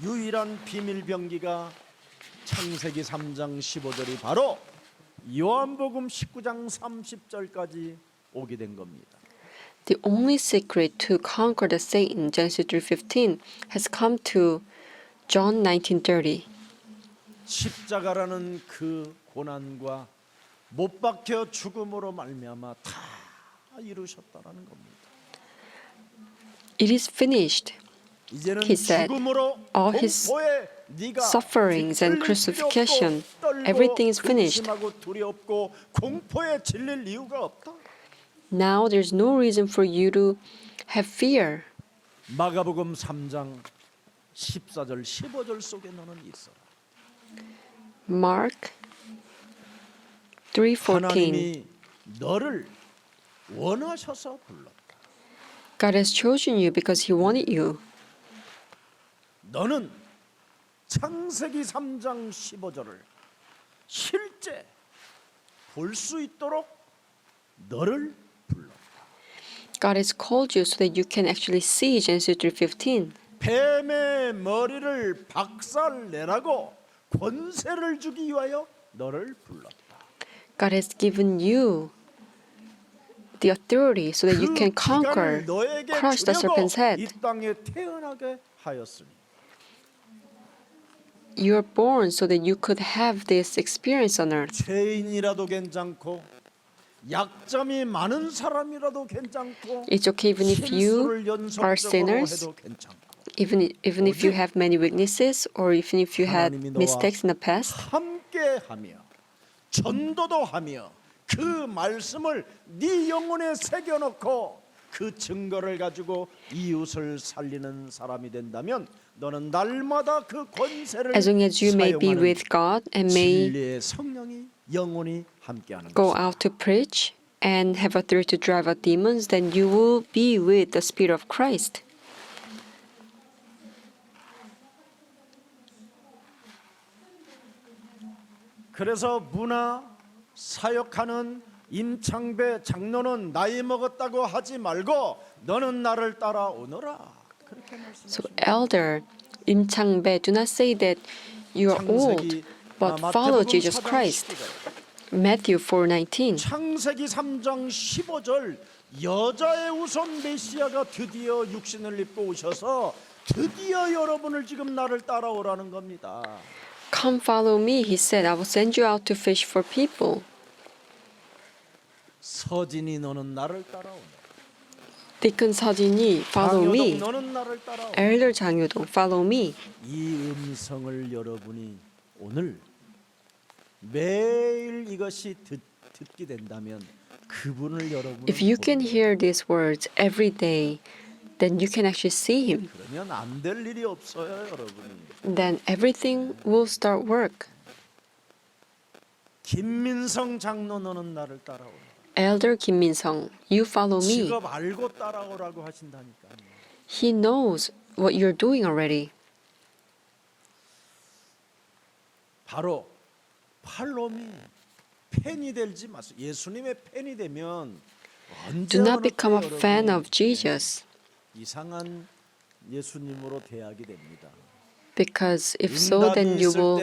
유일한 비밀 병기가 창세기 3장 15절이 바로 요한복음 19장 30절까지 오게 된 겁니다. The only secret to conquer the Satan, Genesis 3:15, has come to John 19:30. 십자가라는 그 고난과 못 박혀 죽음으로 말미암아 다 이루셨다라는 겁니다. It is finished. 이제는 He said, 죽음으로 all his 공포에 네가 sufferings and 뒤틀릴 crucifixion, 필요 없고, 떨고 everything is finished. 근심하고 두렵고 공포에 질릴 이유가 없다. Now there's no reason for you to have fear. 마가복음 3장 14절 15절 속에 너는 있어. Mark 3:14. 하나님이 너를 원하셔서 불렀다. God has chosen you because he wanted you. 너는 창세기 3장 15절을 실제 볼 수 있도록 너를 불렀다. God has called you so that you can actually see Genesis 3:15. 뱀의 머리를 박살내라고 권세를 주기 위하여 너를 불렀다. God has given you the authority so that you 그 can 기간을 conquer, 너에게 crush the 주려고 serpent's head. 이 땅에 태어나게 하였으니 You are born so that you could have this experience on earth. 죄인이라도 괜찮고 약점이 많은 사람이라도 괜찮고 It's okay even if you 실수를 are 연속적으로 sinners, 해도 괜찮고 even if you have many weaknesses, or even if you had 하나님이 너와 mistakes in the past. 함께하며 전도도 하며 그 말씀을 네 영혼에 새겨놓고 그 증거를 가지고 이웃을 살리는 사람이 된다면 너는 날마다 그 권세를 As long as you may be 사용하는 with God and may 진리의 성령이 영원히 함께하는 go 것이다. out to preach and have authority to drive out demons, then you will be with the Spirit of Christ. 그래서 문화 사역하는 임창배 장로는 나이 먹었다고 하지 말고 너는 나를 따라오너라. 그렇게 So 말씀하십니다. elder Im Chang-bae, do not say that you are old, but follow Jesus Christ. Matthew 4:19. 창세기 3장 15절 여자의 우선 메시아가 드디어 육신을 입고 오셔서 드디어 여러분을 지금 나를 따라오라는 겁니다. Come follow me, he said. I will send you out to fish for people. 서진이 너는 나를 따라오라. Deacon Sajini, follow 장효동 me. 너는 나를 따라오라. Elder Jangyodong, follow me. 이 음성을 여러분이 오늘 매일 이것이 듣게 된다면 그분을 여러분은 If you can 보는 hear these words every day, then you can actually see him. 그러면 안 될 일이 없어요, 여러분이. Then everything will start work. 김민성 장로 너는 나를 따라오라. Elder Kim Min-sung, you follow me. 직업 알고 따라오라고 하신다니까요. He knows what you're doing already. 바로 팔로미 팬이 되지 마세요. 예수님의 팬이 되면 언제 Do not 어느 때 become a fan 여러분이 of Jesus, 이상한 예수님으로 대하게 됩니다. because if so, then you will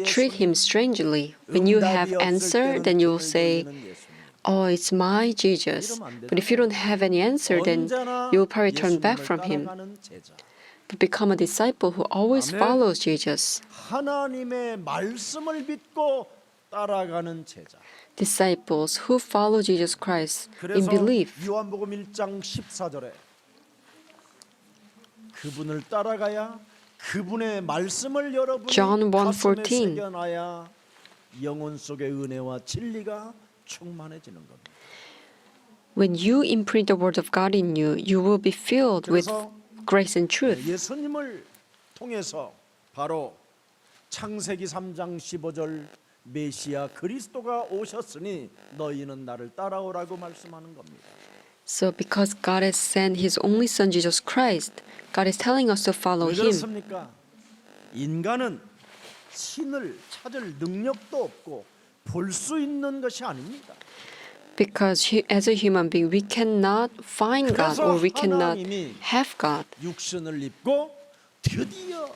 treat him strangely. When you have answer, then you will say, oh, it's my Jesus. But if you don't have any answer, then 언제나 you'll probably turn back 예수님을 from him. 따라가는 제자. But become a disciple who always 아멘. follows Jesus. 하나님의 말씀을 믿고 따라가는 제자. Disciples who follow Jesus Christ in 그래서 belief. 요한복음 1장 14절에 그분을 따라가야 그분의 말씀을 여러분이 John 가슴에 1:14. 새겨놔야 영혼 속의 은혜와 진리가 충만해지는 겁니다. When you imprint the word of God in you, you will be filled with 그래서 grace and truth. 예수님을 통해서 바로 창세기 3장 15절 메시아 그리스도가 오셨으니 너희는 나를 따라오라고 말씀하는 겁니다. So because God has sent His only Son Jesus Christ, God is telling us to follow 왜 Him. 그렇습니까? 인간은 신을 찾을 능력도 없고 볼 수 있는 것이 아닙니다. Because as a human being, we cannot find God or we cannot 하나님이 have God. 육신을 입고 드디어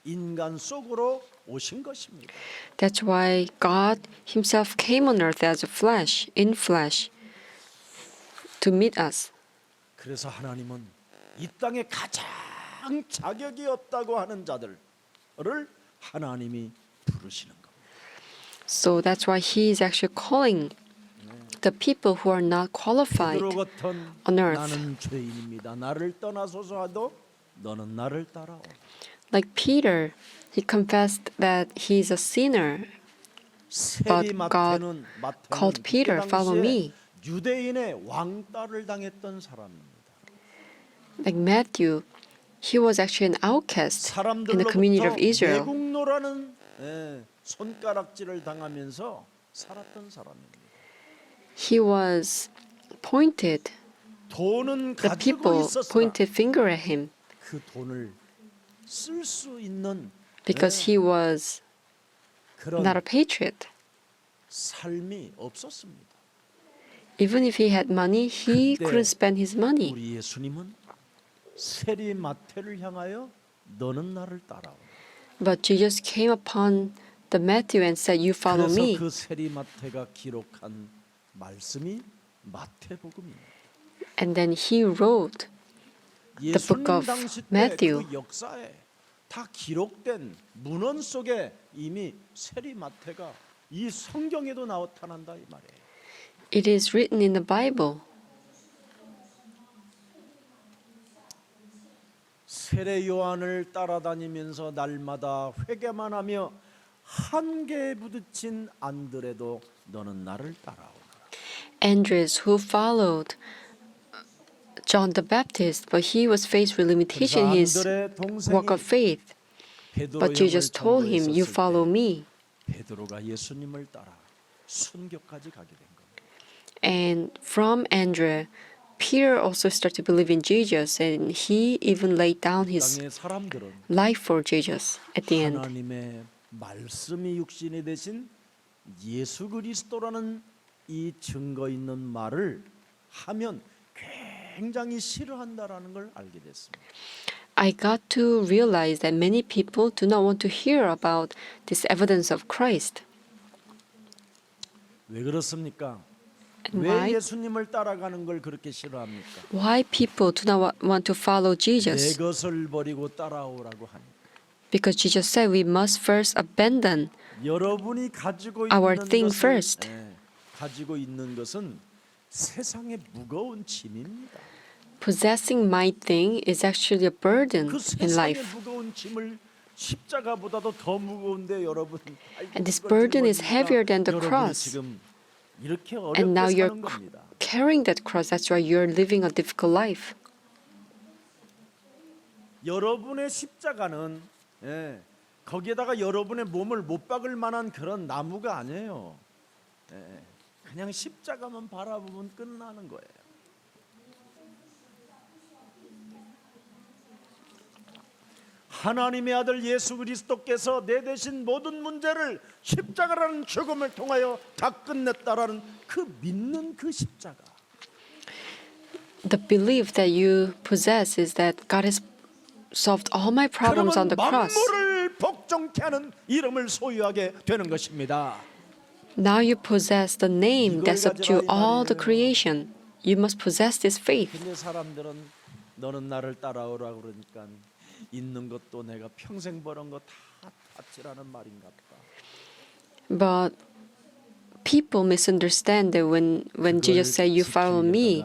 인간 속으로 오신 것입니다. That's why God Himself came on earth as a flesh, in flesh, to meet us. 그래서 하나님은 이 땅에 가장 자격이 없다고 하는 자들을 하나님이 부르시는 겁니다. So that's why He is actually calling the people who are not qualified. 베드로 같은 on earth. 나는 죄인입니다. 나를 떠나소서 하도 너는 나를 따라오. Like Peter, he confessed that he is a sinner. 세리 God called Peter, "Follow me." 유대인의 왕따를 당했던 사람입니다. Like Matthew, he was actually an outcast in the community of 사람들로부터 Israel. 매국노라는 손가락질을 당하면서 살았던 사람입니다. He was pointed, 돈은 the 가지고 people 있었으나 pointed finger at him 그 돈을 쓸 수 있는 because he was 그런 not a patriot. 삶이 없었습니다. Even if he had money, he 그때 couldn't spend his money. 우리 예수님은 세리 마태를 향하여 너는 나를 따라오. But Jesus came upon the Matthew and said, "You follow 그래서 me." 그 세리 마태가 기록한 말씀이 마태복음입니다. And then he wrote the book 예수님 of 당시 때 Matthew. 그 역사에 다 기록된 문헌 속에 이미 세리 마태가 이 성경에도 나타난다 이 말이에요. It is written in the Bible. 세례 요한을 따라다니면서 날마다 회개만 하며 한계에 부딪힌 안드레도 너는 나를 따라오라. Andres, who followed John the Baptist, but he was faced with limitation in his 안드레 동생이 walk of faith. 베드로 But Jesus 형을 told him, "You 전도했었을 follow 때 me." 베드로가 예수님을 따라 순교까지 가게 된 겁니다. And from Andrea, Peter also started to believe in Jesus, and he even laid down his 땅의 사람들은 life for Jesus at the end. 하나님의 말씀이 육신이 되신 예수 그리스도라는 이 증거 있는 말을 하면 굉장히 싫어한다라는 걸 알게 됐습니다. I got to realize that many people do not want to hear about this evidence of Christ. 왜 그렇습니까? And 왜 why? 예수님을 따라가는 걸 그렇게 싫어합니까? Why people do not want to follow 내 Jesus? 것을 버리고 따라오라고 하니까. Because Jesus said we must first abandon 여러분이 가지고 our 있는 thing 것을 first. 가지고 있는 것은 세상의 무거운 짐입니다. Possessing my thing is actually a burden 그 in 세상의 life. 무거운 짐을 십자가보다도 더 무거운데 여러분 And this burden is heavier than the 여러분이 cross. 지금 이렇게 And now 어렵게 you're 사는 겁니다. carrying that cross. That's why you're living a difficult life. 여러분의 십자가는 거기에다가 여러분의 몸을 못 박을 만한 그런 나무가 아니에요. 그냥 십자가만 바라보면 끝나는 거예요. 하나님의 아들 예수 그리스도께서 내 대신 모든 문제를 십자가라는 죽음을 통하여 다 끝냈다라는 그 믿는 그 십자가. The belief that you possess is that God has solved all my problems on 그러면 the cross. 만물을 복종케 하는 이름을 소유하게 되는 것입니다. Now you possess the name that subdues all the creation. You must possess this faith. 근데 사람들은 너는 나를 따라오라 그러니까 있는 것도 내가 평생 벌은 거 다 바치라는 말인가 보다. But people misunderstand that when Jesus said, "You follow me,"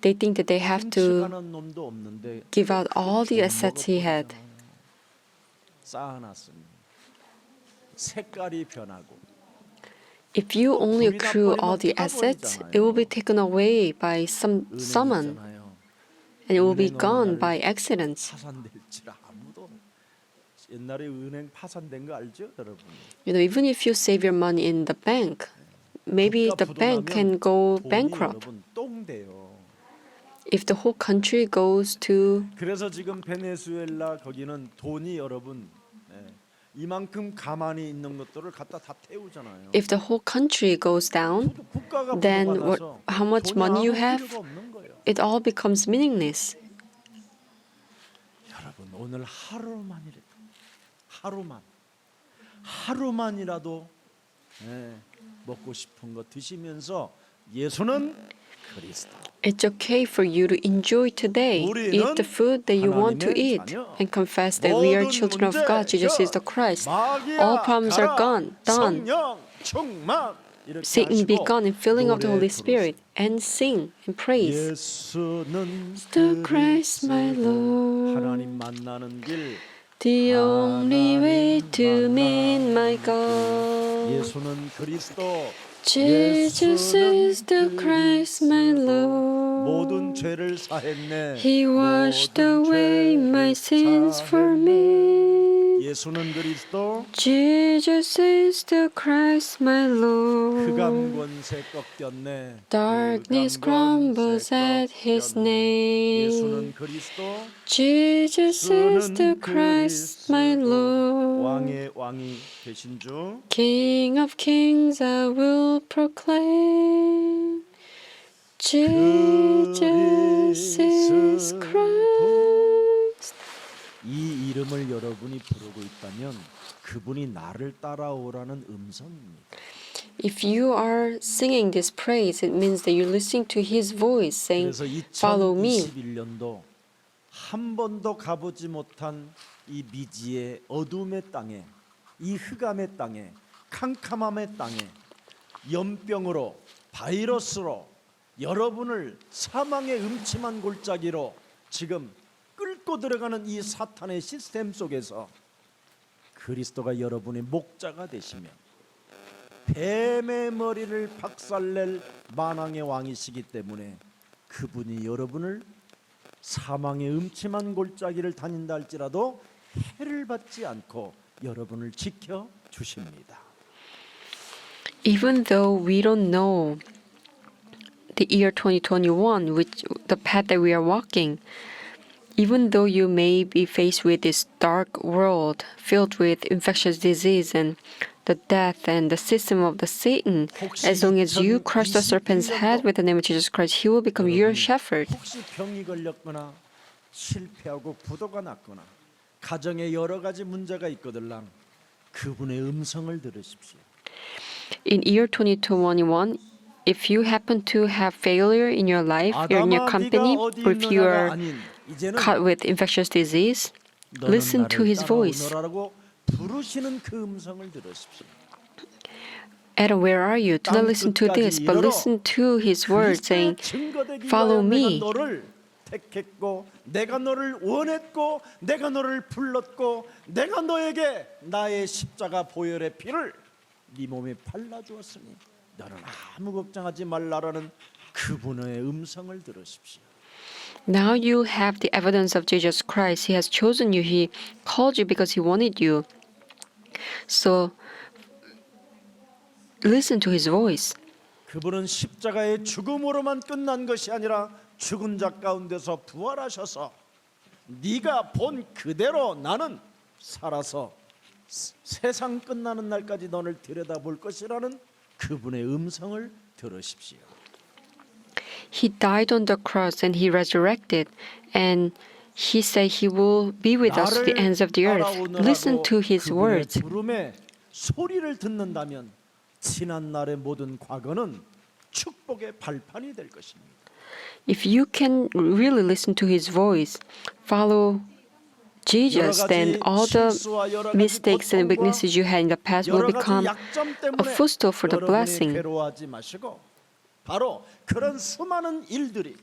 they think that they have to 훔쳐가는 놈도 없는데 give out all the assets he had. 쌓아놨으니 색깔이 변하고 If you only accrue all the assets, it will be taken away by someone, 은행이잖아요. and it will be gone by accidents. 파산될지라 아무도 옛날에 은행 파산된 거 알죠, 여러분? You know, even if you save your money in the bank, maybe the bank can go 돈이 bankrupt. 여러분 똥 돼요. If the whole country goes to 그래서 지금 베네수엘라 거기는 돈이 여러분 이만큼 가만히 있는 것들을 갖다 다 태우잖아요. if the whole country goes down, 국가가 then 부도가 나서 how much 돈이 money you 아무 have, 필요가 없는 거예요. it all becomes meaningless. 여러분 오늘 하루만이라도 먹고 싶은 거 드시면서 예수는 그리스도. It's okay for you to enjoy today. Eat the food that you want to eat and confess that we are children of God. Jesus is the Christ. All problems are gone, done. Satan be gone in filling of the Holy Spirit and sing and praise. 예수는 The Christ, my Lord, 하나님 만나는 길. the only way to meet my God. 예수는 그리스도. Jesus is the Christ, my Lord. 모든 죄를 사했네. He washed away my sins for me. 예수는 그리스도. Jesus is the Christ, my Lord. 흑암 권세 꺾였네. Darkness 흑암 crumbles 권세 at His 꺾였네. name. 예수는 그리스도. Jesus is the Christ, my Lord. 왕의 왕이 되신 주. King of kings, I will proclaim. Jesus is Christ. 이 이름을 여러분이 부르고 있다면 그분이 나를 따라오라는 음성입니다. If you are singing this praise, it means that you're listening to His voice saying, 그래서 "Follow me." 2021년도 한 번도 가보지 못한 이 미지의 어둠의 땅에, 이 흑암의 땅에, 캄캄함의 땅에 연병으로, 바이러스로 여러분을 사망의 음침한 골짜기로 지금 끌고 들어가는 이 사탄의 시스템 속에서 그리스도가 여러분의 목자가 되시며 뱀의 머리를 박살낼 만왕의 왕이시기 때문에 그분이 여러분을 사망의 음침한 골짜기를 다닌다 할지라도 해를 받지 않고 여러분을 지켜 주십니다. Even though we don't know the year 2021, which the path that we are walking, even though you may be faced with this dark world filled with infectious disease and the death and the system of the Satan, as long as you crush the serpent's head with the name of Jesus Christ, he will become your shepherd. 혹시 병이 걸렸거나 실패하고 부도가 났거나 가정에 여러 가지 문제가 있거들랑 그분의 음성을 들으십시오. In year 2021, if you happen to have failure in your life, you're in your company, or if you are caught with infectious disease, listen to his voice. 부르시는 그 음성을 들으십시오. Adam, where are you? Do not listen to this, but listen to his word saying, "Follow me." 너를 택했고 내가 너를 원했고 내가 너를 불렀고 내가 너에게 나의 십자가 보혈의 피를 네 몸에 발라주었으니 너는 아무 걱정하지 말라라는 그분의 음성을 들으십시오. Now you have the evidence of Jesus Christ. He has chosen you. He called you because he wanted you. So listen to his voice. 그분은 십자가의 죽음으로만 끝난 것이 아니라 죽은 자 가운데서 부활하셔서 네가 본 그대로 나는 살아서 세상 끝나는 날까지 너를 들여다볼 것이라는 그분의 음성을 들으십시오. He died on the cross and he resurrected, and he said he will be with us to the ends of the earth. Listen to his words. 부름의 소리를 듣는다면 지난 날의 모든 과거는 축복의 발판이 될 것입니다. If you can really listen to His voice, follow Jesus, then all the mistakes and weaknesses you had in the past will 여러 가지 become 약점 a 때문에 footstool for the 여러분이 blessing. 괴로워하지 마시고 바로 그런 수많은 일들이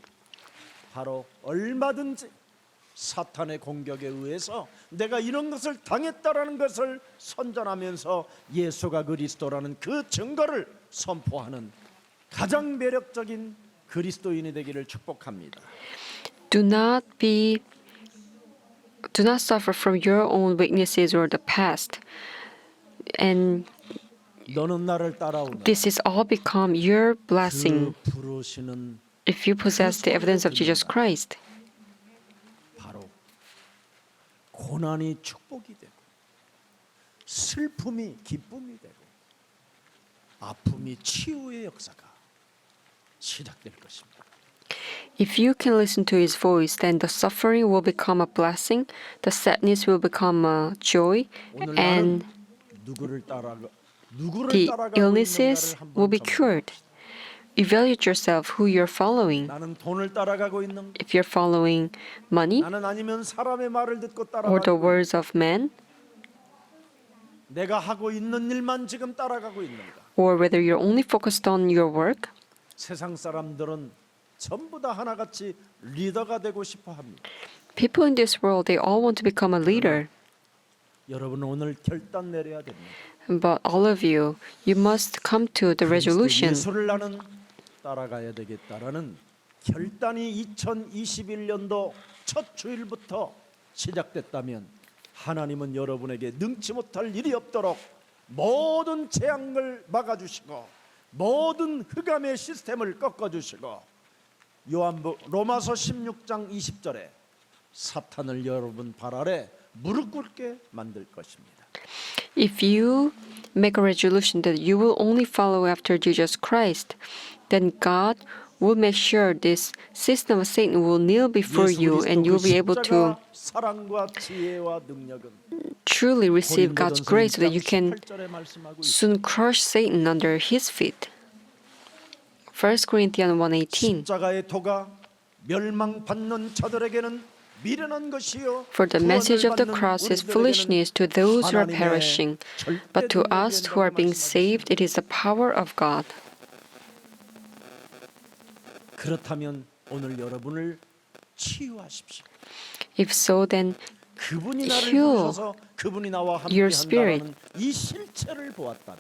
바로 얼마든지 사탄의 공격에 의해서 내가 이런 것을 당했다라는 것을 선전하면서 예수가 그리스도라는 그 증거를 선포하는 가장 매력적인 그리스도인이 되기를 축복합니다. Do not suffer from your own weaknesses or the past. And 너는 나를 따라오는 this is all become your blessing 그 부르시는 if you possess the evidence of Jesus Christ. 바로 고난이 축복이 되고 슬픔이 기쁨이 되고 아픔이 치유의 역사가 시작될 것입니다. If you can listen to His voice, then the suffering will become a blessing, the sadness will become a joy, 오늘 and 나는 누구를 따라가고 the 있는가를 illnesses will be 한번 cured. Evaluate yourself who you're following. 나는 돈을 따라가고 있는가? If you're following money 나는 아니면 사람의 말을 듣고 or the 따라가고 words of men, 내가 하고 있는 일만 지금 따라가고 있는가? or whether you're only focused on your work. 세상 사람들은 전부 다 하나같이 리더가 되고 싶어 합니다. People in this world, they all want to become a leader. 여러분은 오늘 결단 내려야 됩니다. But all of you, you must come to the resolution. 예수를 나는 따라가야 되겠다라는 결단이 2021년도 첫 주일부터 시작됐다면 하나님은 여러분에게 능치 못할 일이 없도록 모든 재앙을 막아주시고 모든 흑암의 시스템을 꺾어주시고 로마서 16장 20절에 사탄을 여러분 발 아래 무릎 꿇게 만들 것입니다. If you make a resolution that you will only follow after Jesus Christ, then God will make sure this system of Satan will kneel before you and you'll be able to 사랑과 지혜와 능력은 truly receive God's grace so that you can 18절에 말씀하고 있습니다. soon crush Satan under his feet. 1 Corinthians 1:18. 십자가의 도가 멸망받는 자들에게는 미련한 것이요 For the message of the cross is foolishness to those who are perishing, but to us who are being saved, it is the power of God. 그렇다면 오늘 여러분을 치유하십시오. If so, then 그분이 나를 heal 부르셔서 그분이 나와 your spirit. 함께한다는 이 실체를 보았다면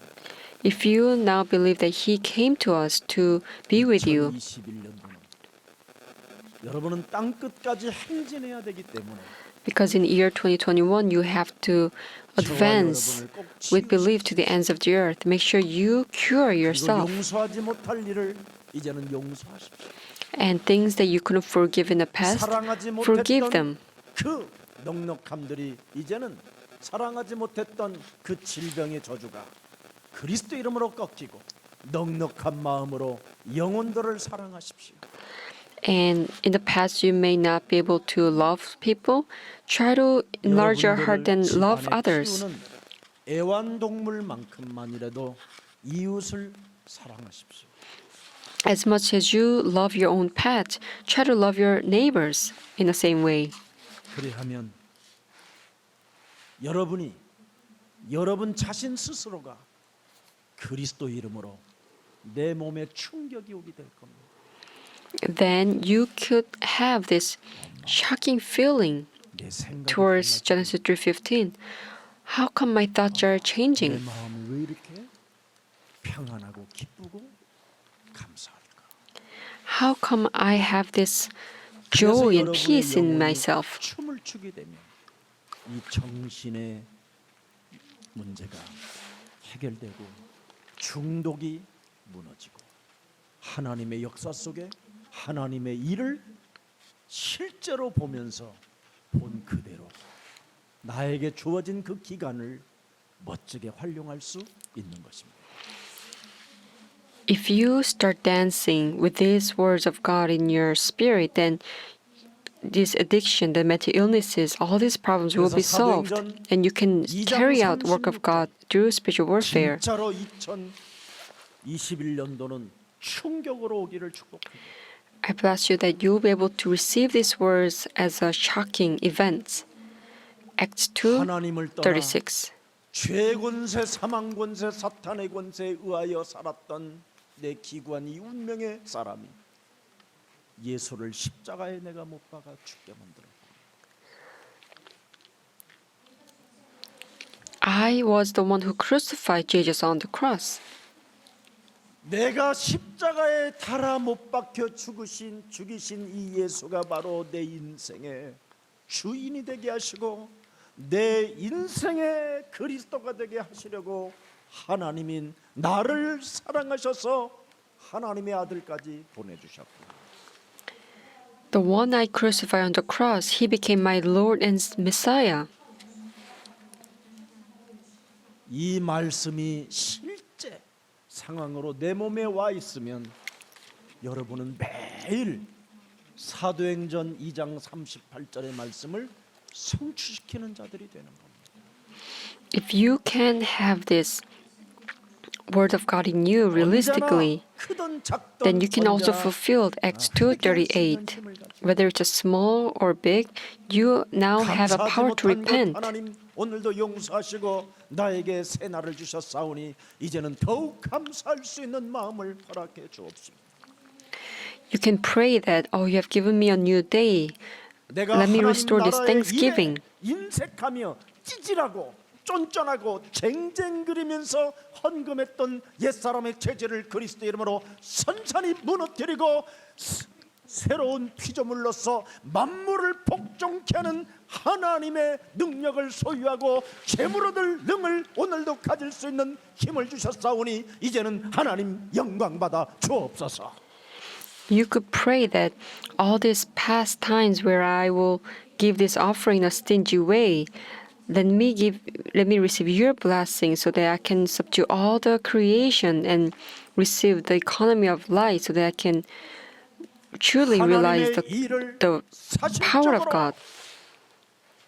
if you now believe that He came to us to be with you, 2021년도는 여러분은 땅 끝까지 행진해야 되기 때문에 because in year 2021 you have to advance with belief to the ends of the earth. Make sure you cure 그리고 yourself. 용서하지 못할 일을 이제는 용서하십시오. And things that you couldn't forgive in the past, 사랑하지 forgive 못했던 them. 그 넉넉함들이 이제는 사랑하지 못했던 그 질병의 저주가 그리스도 이름으로 꺾이고 넉넉한 마음으로 영혼들을 사랑하십시오. And in the past, you may not be able to love people. Try to enlarge your heart and love others. 애완동물만큼만이라도 이웃을 사랑하십시오. As much as you love your own pet, try to love your neighbors in the same way. 그리하면 여러분이 여러분 자신 스스로가 그리스도 이름으로 내 몸에 충격이 오게 될 겁니다. Then you could have this shocking feeling 내 생각이 towards Genesis 3:15. How come my thoughts are 내 changing? 마음이 왜 이렇게 평안하고 기쁘고 감사할까? How come I have this 그래서 joy and 여러분의 peace in 영혼이 myself? 춤을 추게 되면 이 정신의 문제가 해결되고 중독이 무너지고 하나님의 역사 속에 하나님의 일을 실제로 보면서 본 그대로 나에게 주어진 그 기간을 멋지게 활용할 수 있는 것입니다. If you start dancing with these words of God in your spirit, then this addiction, the mental illnesses, all these problems will be solved, and you can carry out work of God through spiritual warfare. 진짜로 21년도는 충격으로 오기를 축복합니다. I bless you that you'll be able to receive these words as a shocking event. Acts 하나님을 떠나 2:36. 죄 권세, 사망 권세, 사탄의 권세에 의하여 살았던 내 기구한 이 운명의 사람이 예수를 십자가에 내가 못 박아 죽게 만들었다. I was the one who crucified Jesus on the cross. 내가 십자가에 달아 못 박혀 죽이신 이 예수가 바로 내 인생의 주인이 되게 하시고 내 인생의 그리스도가 되게 하시려고 하나님인 나를 사랑하셔서 하나님의 아들까지 보내주셨고, The one I crucified on the cross, he became my Lord and Messiah. 이 말씀이 실제 상황으로 내 몸에 와 있으면 여러분은 매일 사도행전 2장 38절의 말씀을 성취시키는 자들이 되는 겁니다. If you can have this word of God in you realistically, 크든 작든 then you can also 언제나 fulfill Acts 2:38. Whether it's a small or big, you now have a 감사하지 power to 못한 것 repent. 하나님 오늘도 용서하시고 나에게 새 날을 주셨사오니 이제는 더욱 감사할 수 있는 마음을 허락해 주옵시고, You can pray that, oh, you have given me a new day. 내가 Let me 하나님 restore this 나라의 thanksgiving. 일에 인색하며 찌질하고 쫀쫀하고 쟁쟁그리면서 헌금했던 옛사람의 죄질을 그리스도 이름으로 선산히 무너뜨리고 새로운 피조물로서 만물을 복종케 하는 하나님의 능력을 소유하고 재물 얻을 능을 오늘도 가질 수 있는 힘을 주셨사오니 이제는 하나님 영광 받아 주옵소서. You could pray that all these past times where I will give this offering in a stingy way, let me receive your blessing so that I can subdue all the creation and receive the economy of light so that I can truly realize 하나님의 일을 the power of 사실적으로 God.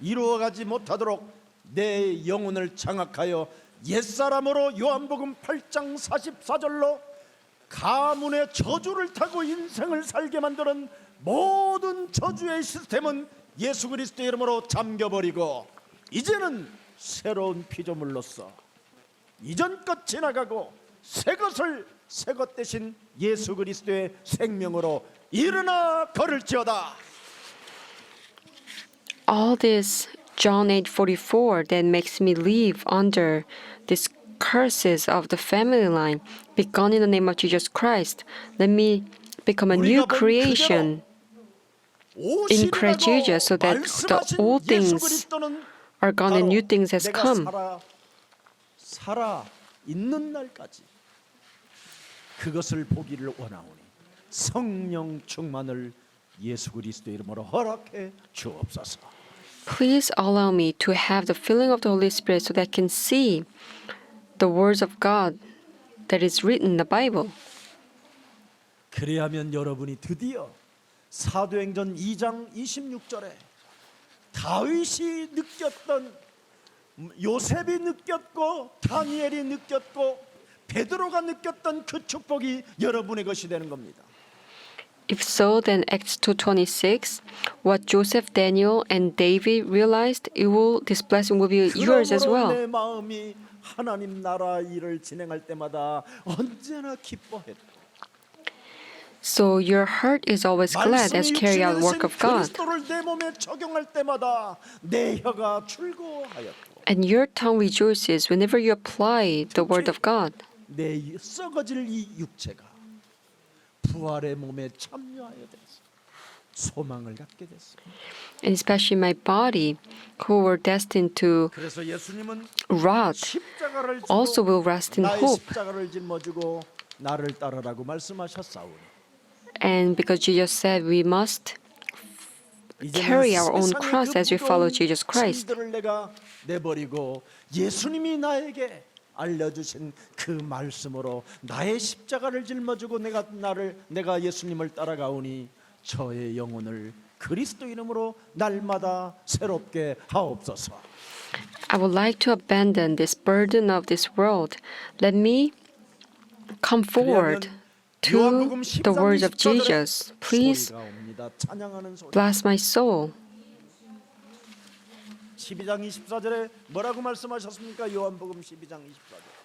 이루어가지 못하도록 내 영혼을 장악하여 옛사람으로 요한복음 8장 44절로 가문의 저주를 타고 인생을 살게 만드는 모든 저주의 시스템은 예수 그리스도의 이름으로 잠겨버리고 이제는 새로운 피조물로서 이전 것 지나가고 새 것 대신 예수 그리스도의 생명으로 일어나 걸을지어다. All this John 8:44 that makes me live under these curses of the family line begun in the name of Jesus Christ. Let me become a new creation in Christ Jesus so that the old things are gone and new things has come. 살아 있는 날까지 그것을 보기를 원하오니 성령 충만을 예수 그리스도 이름으로 허락해 주옵소서. Please allow me to have the filling of the Holy Spirit so that I can see the words of God that is written in the Bible. 그래야면 여러분이 드디어 사도행전 2장 26절에 다윗이 느꼈던, 요셉이 느꼈고 다니엘이 느꼈고 베드로가 느꼈던 그 축복이 여러분의 것이 되는 겁니다. If so, then Acts 2:26, what Joseph, Daniel, and David realized, this blessing will be yours as 그러므로 well. 내 마음이 하나님 나라 일을 진행할 때마다 언제나 기뻐했고 So your heart is always glad as 말씀이 carry out 육신에 work 대신 of God, 그리스도를 내 몸에 적용할 때마다 내 혀가 즐거워하였고 and your tongue rejoices whenever you apply the word of God. 내 썩어질 이 육체가 부활의 몸에 참여하여 됐어. 소망을 갖게 됐어. And especially my body, who were destined to 그래서 예수님은 rot, 십자가를 지고 also will rest in 나의 hope. 십자가를 짊어지고 나를 따르라고 말씀하셨사오니 And because Jesus said we must carry our own cross as we follow Jesus Christ. 짐들을 내가 내버리고 예수님이 나에게 알려주신 그 말씀으로 나의 십자가를 짊어지고 내가 예수님을 따라가오니 저의 영혼을 그리스도 이름으로 날마다 새롭게 하옵소서. I would like to abandon this burden of this world. Let me come forward to the words of Jesus. Please 소리가 옵니다. 찬양하는 소리. bless my soul. 12장 24절에 뭐라고 말씀하셨습니까? 요한복음 12장 24절.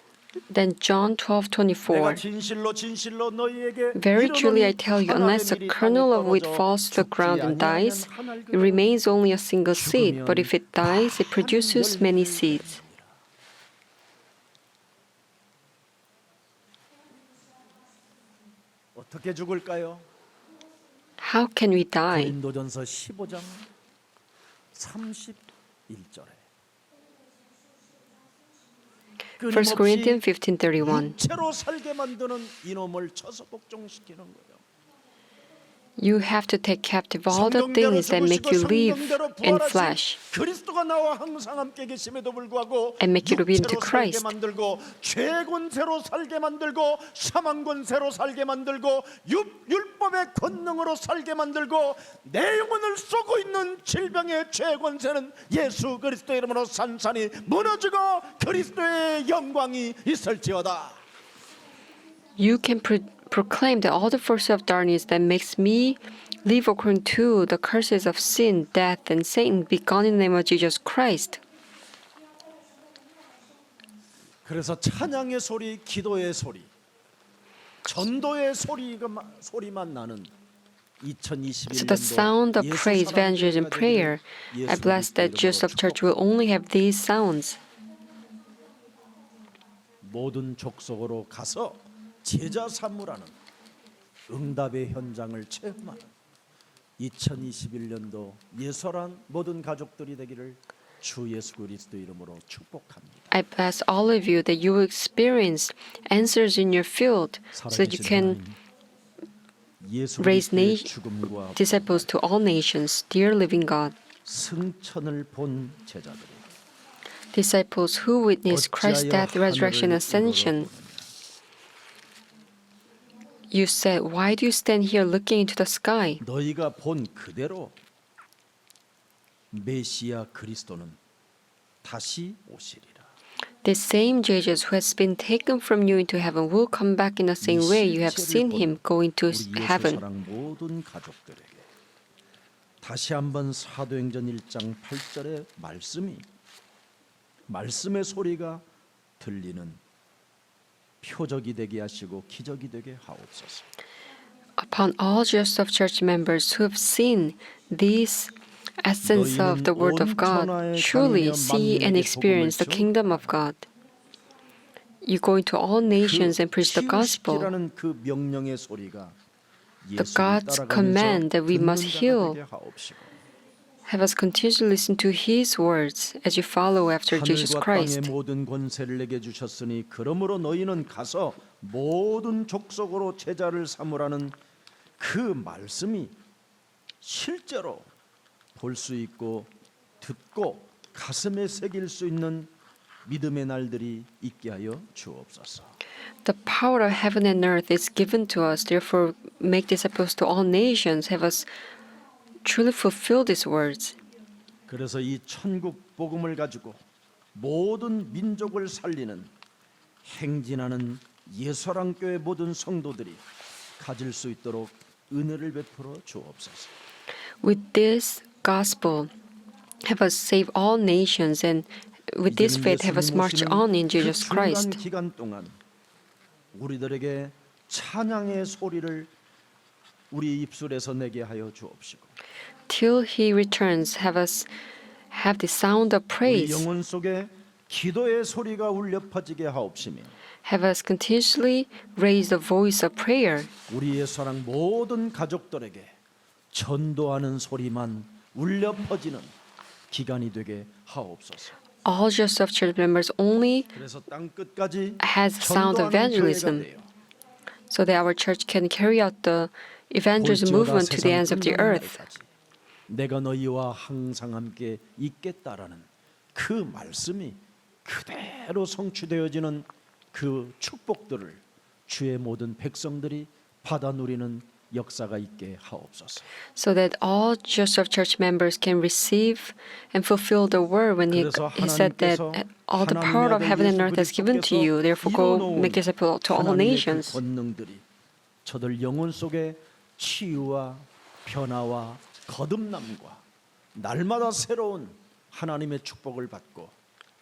Then John 내가 12:24. 진실로 진실로 너희에게 Very truly I 이르노니 tell you, 한 unless a 알의 밀이 kernel 땅에 of wheat 떨어져 falls to the ground 죽지 and dies, 아니하면 한 알 it 그대로 remains only a single seed. 죽으면 But if it dies, it produces 많은 many 열매를 seeds. 어떻게 죽을까요? How can we die? 고린도전서 15장 31절에 1 Corinthians 15:31. 육체로 살게 만드는 이놈을 쳐서 복종시키는 거예요. You have to take captive all the things that make you live in flesh 그리스도가 나와 항상 함께 계심에도 불구하고 and make you live into 육체로 살게 Christ. 만들고 죄 권세로 살게 만들고 사망 권세로 살게 만들고 율법의 권능으로 살게 만들고 내 영혼을 쏘고 있는 질병의 죄 권세는 예수 그리스도의 이름으로 산산이 무너지고 그리스도의 영광이 있을지어다. You can proclaim that all the forces of darkness that makes me live according to the curses of sin, death, and Satan be gone in the name of Jesus Christ. 그래서 찬양의 소리, 기도의 소리, 전도의 소리만 나는 2021년도 So the sound of praise, evangelism, prayer, I bless that Jesus Church will only have these sounds. 모든 족속으로 가서 제자 삼으라는 응답의 현장을 체험하는 2021년도 예설한 모든 가족들이 되기를 주 예수 그리스도 이름으로 축복합니다. I bless all of you that you will experience answers in your field so that you can 예수 raise 그리스도의 죽음과 disciples to all nations. Dear living God, 승천을 본 제자들이 disciples who witnessed Christ's death, resurrection, and ascension, you said, why do you stand here looking into the sky? 너희가 본 그대로 메시아 그리스도는 다시 오시리라. The same Jesus who has been taken from you into heaven will come back in the same way you have seen him go into 우리 예수 heaven. 사랑 모든 가족들에게 다시 한번 사도행전 1장 8절의 말씀의 소리가 들리는 표적이 되게 하시고 기적이 되게 하옵소서. Upon all Joseph Church members who have seen this essence of the Word of God, truly see and experience the kingdom of God. You go into all nations and preach the gospel. 치유시키라는 그 명령의 소리가 The God's command that we must heal. Have us continue to listen to His words as you follow after Jesus 하늘과 Christ. 땅의 모든 권세를 내게 주셨으니 그러므로 너희는 가서 모든 족속으로 제자를 삼으라는 그 말씀이 실제로 볼 수 있고 듣고 가슴에 새길 수 있는 믿음의 날들이 있게 하여 주옵소서. The power of heaven and earth is given to us. Therefore, make disciples to all nations. Have us truly fulfill these words. 그래서 이 천국 복음을 가지고 모든 민족을 살리는 행진하는 예설왕교회 모든 성도들이 가질 수 있도록 은혜를 베풀어 주옵소서. With this gospel, have us save all nations, and with this faith, have us march on in Jesus Christ. 기간 동안 우리들에게 찬양의 소리를 우리 입술에서 내게 하여 주옵시고 Till He returns, have us have the sound of 우리 praise. 영혼 속에 기도의 소리가 울려 퍼지게 하옵시며 Have us continuously raise the voice of prayer. 우리의 사랑 모든 가족들에게 전도하는 소리만 울려 퍼지는 기간이 되게 하옵소서. All Joseph Church members only 그래서 땅 끝까지 has the sound of 전도하는 교회가 evangelism, 돼요. so that our church can carry out the evangelism movement to the ends of the earth. 내가 너희와 항상 함께 있겠다라는 그 말씀이 그대로 성취되어지는 그 축복들을 주의 모든 백성들이 받아 누리는 역사가 있게 하옵소서. so that all Joseph Church members can receive and fulfill the word when he said that all the power of heaven and earth is given to you. Therefore, go make disciples to all nations. 권능들이 저들 영혼 속에 치유와 변화와 거듭남과 날마다 새로운 하나님의 축복을 받고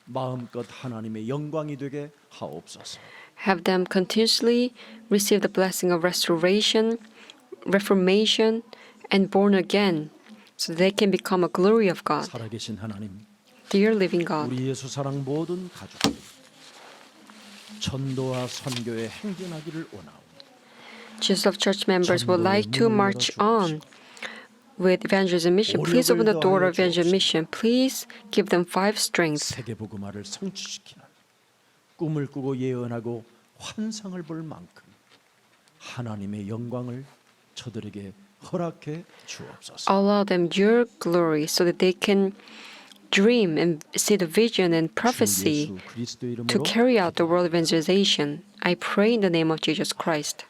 마음껏 하나님의 영광이 되게 하옵소서. Have them continuously receive the blessing of restoration, reformation, and born again, so they can become a glory of God. 살아계신 하나님, Dear living God, 우리 예수 사랑 모든 가족들이 전도와 선교에 행진하기를 원하오니 Joseph Church members would like to march on with evangelism mission. Please open the door of evangelism mission. Please give them 5 strength. 세계 복음화를 성취시키는 꿈을 꾸고 예언하고 환상을 볼 만큼 하나님의 영광을 저들에게 허락해 주옵소서. Allow them your glory so that they can dream and see the vision and prophecy 주 예수 그리스도의 to 이름으로 carry out the world evangelization. I pray in the name of Jesus Christ.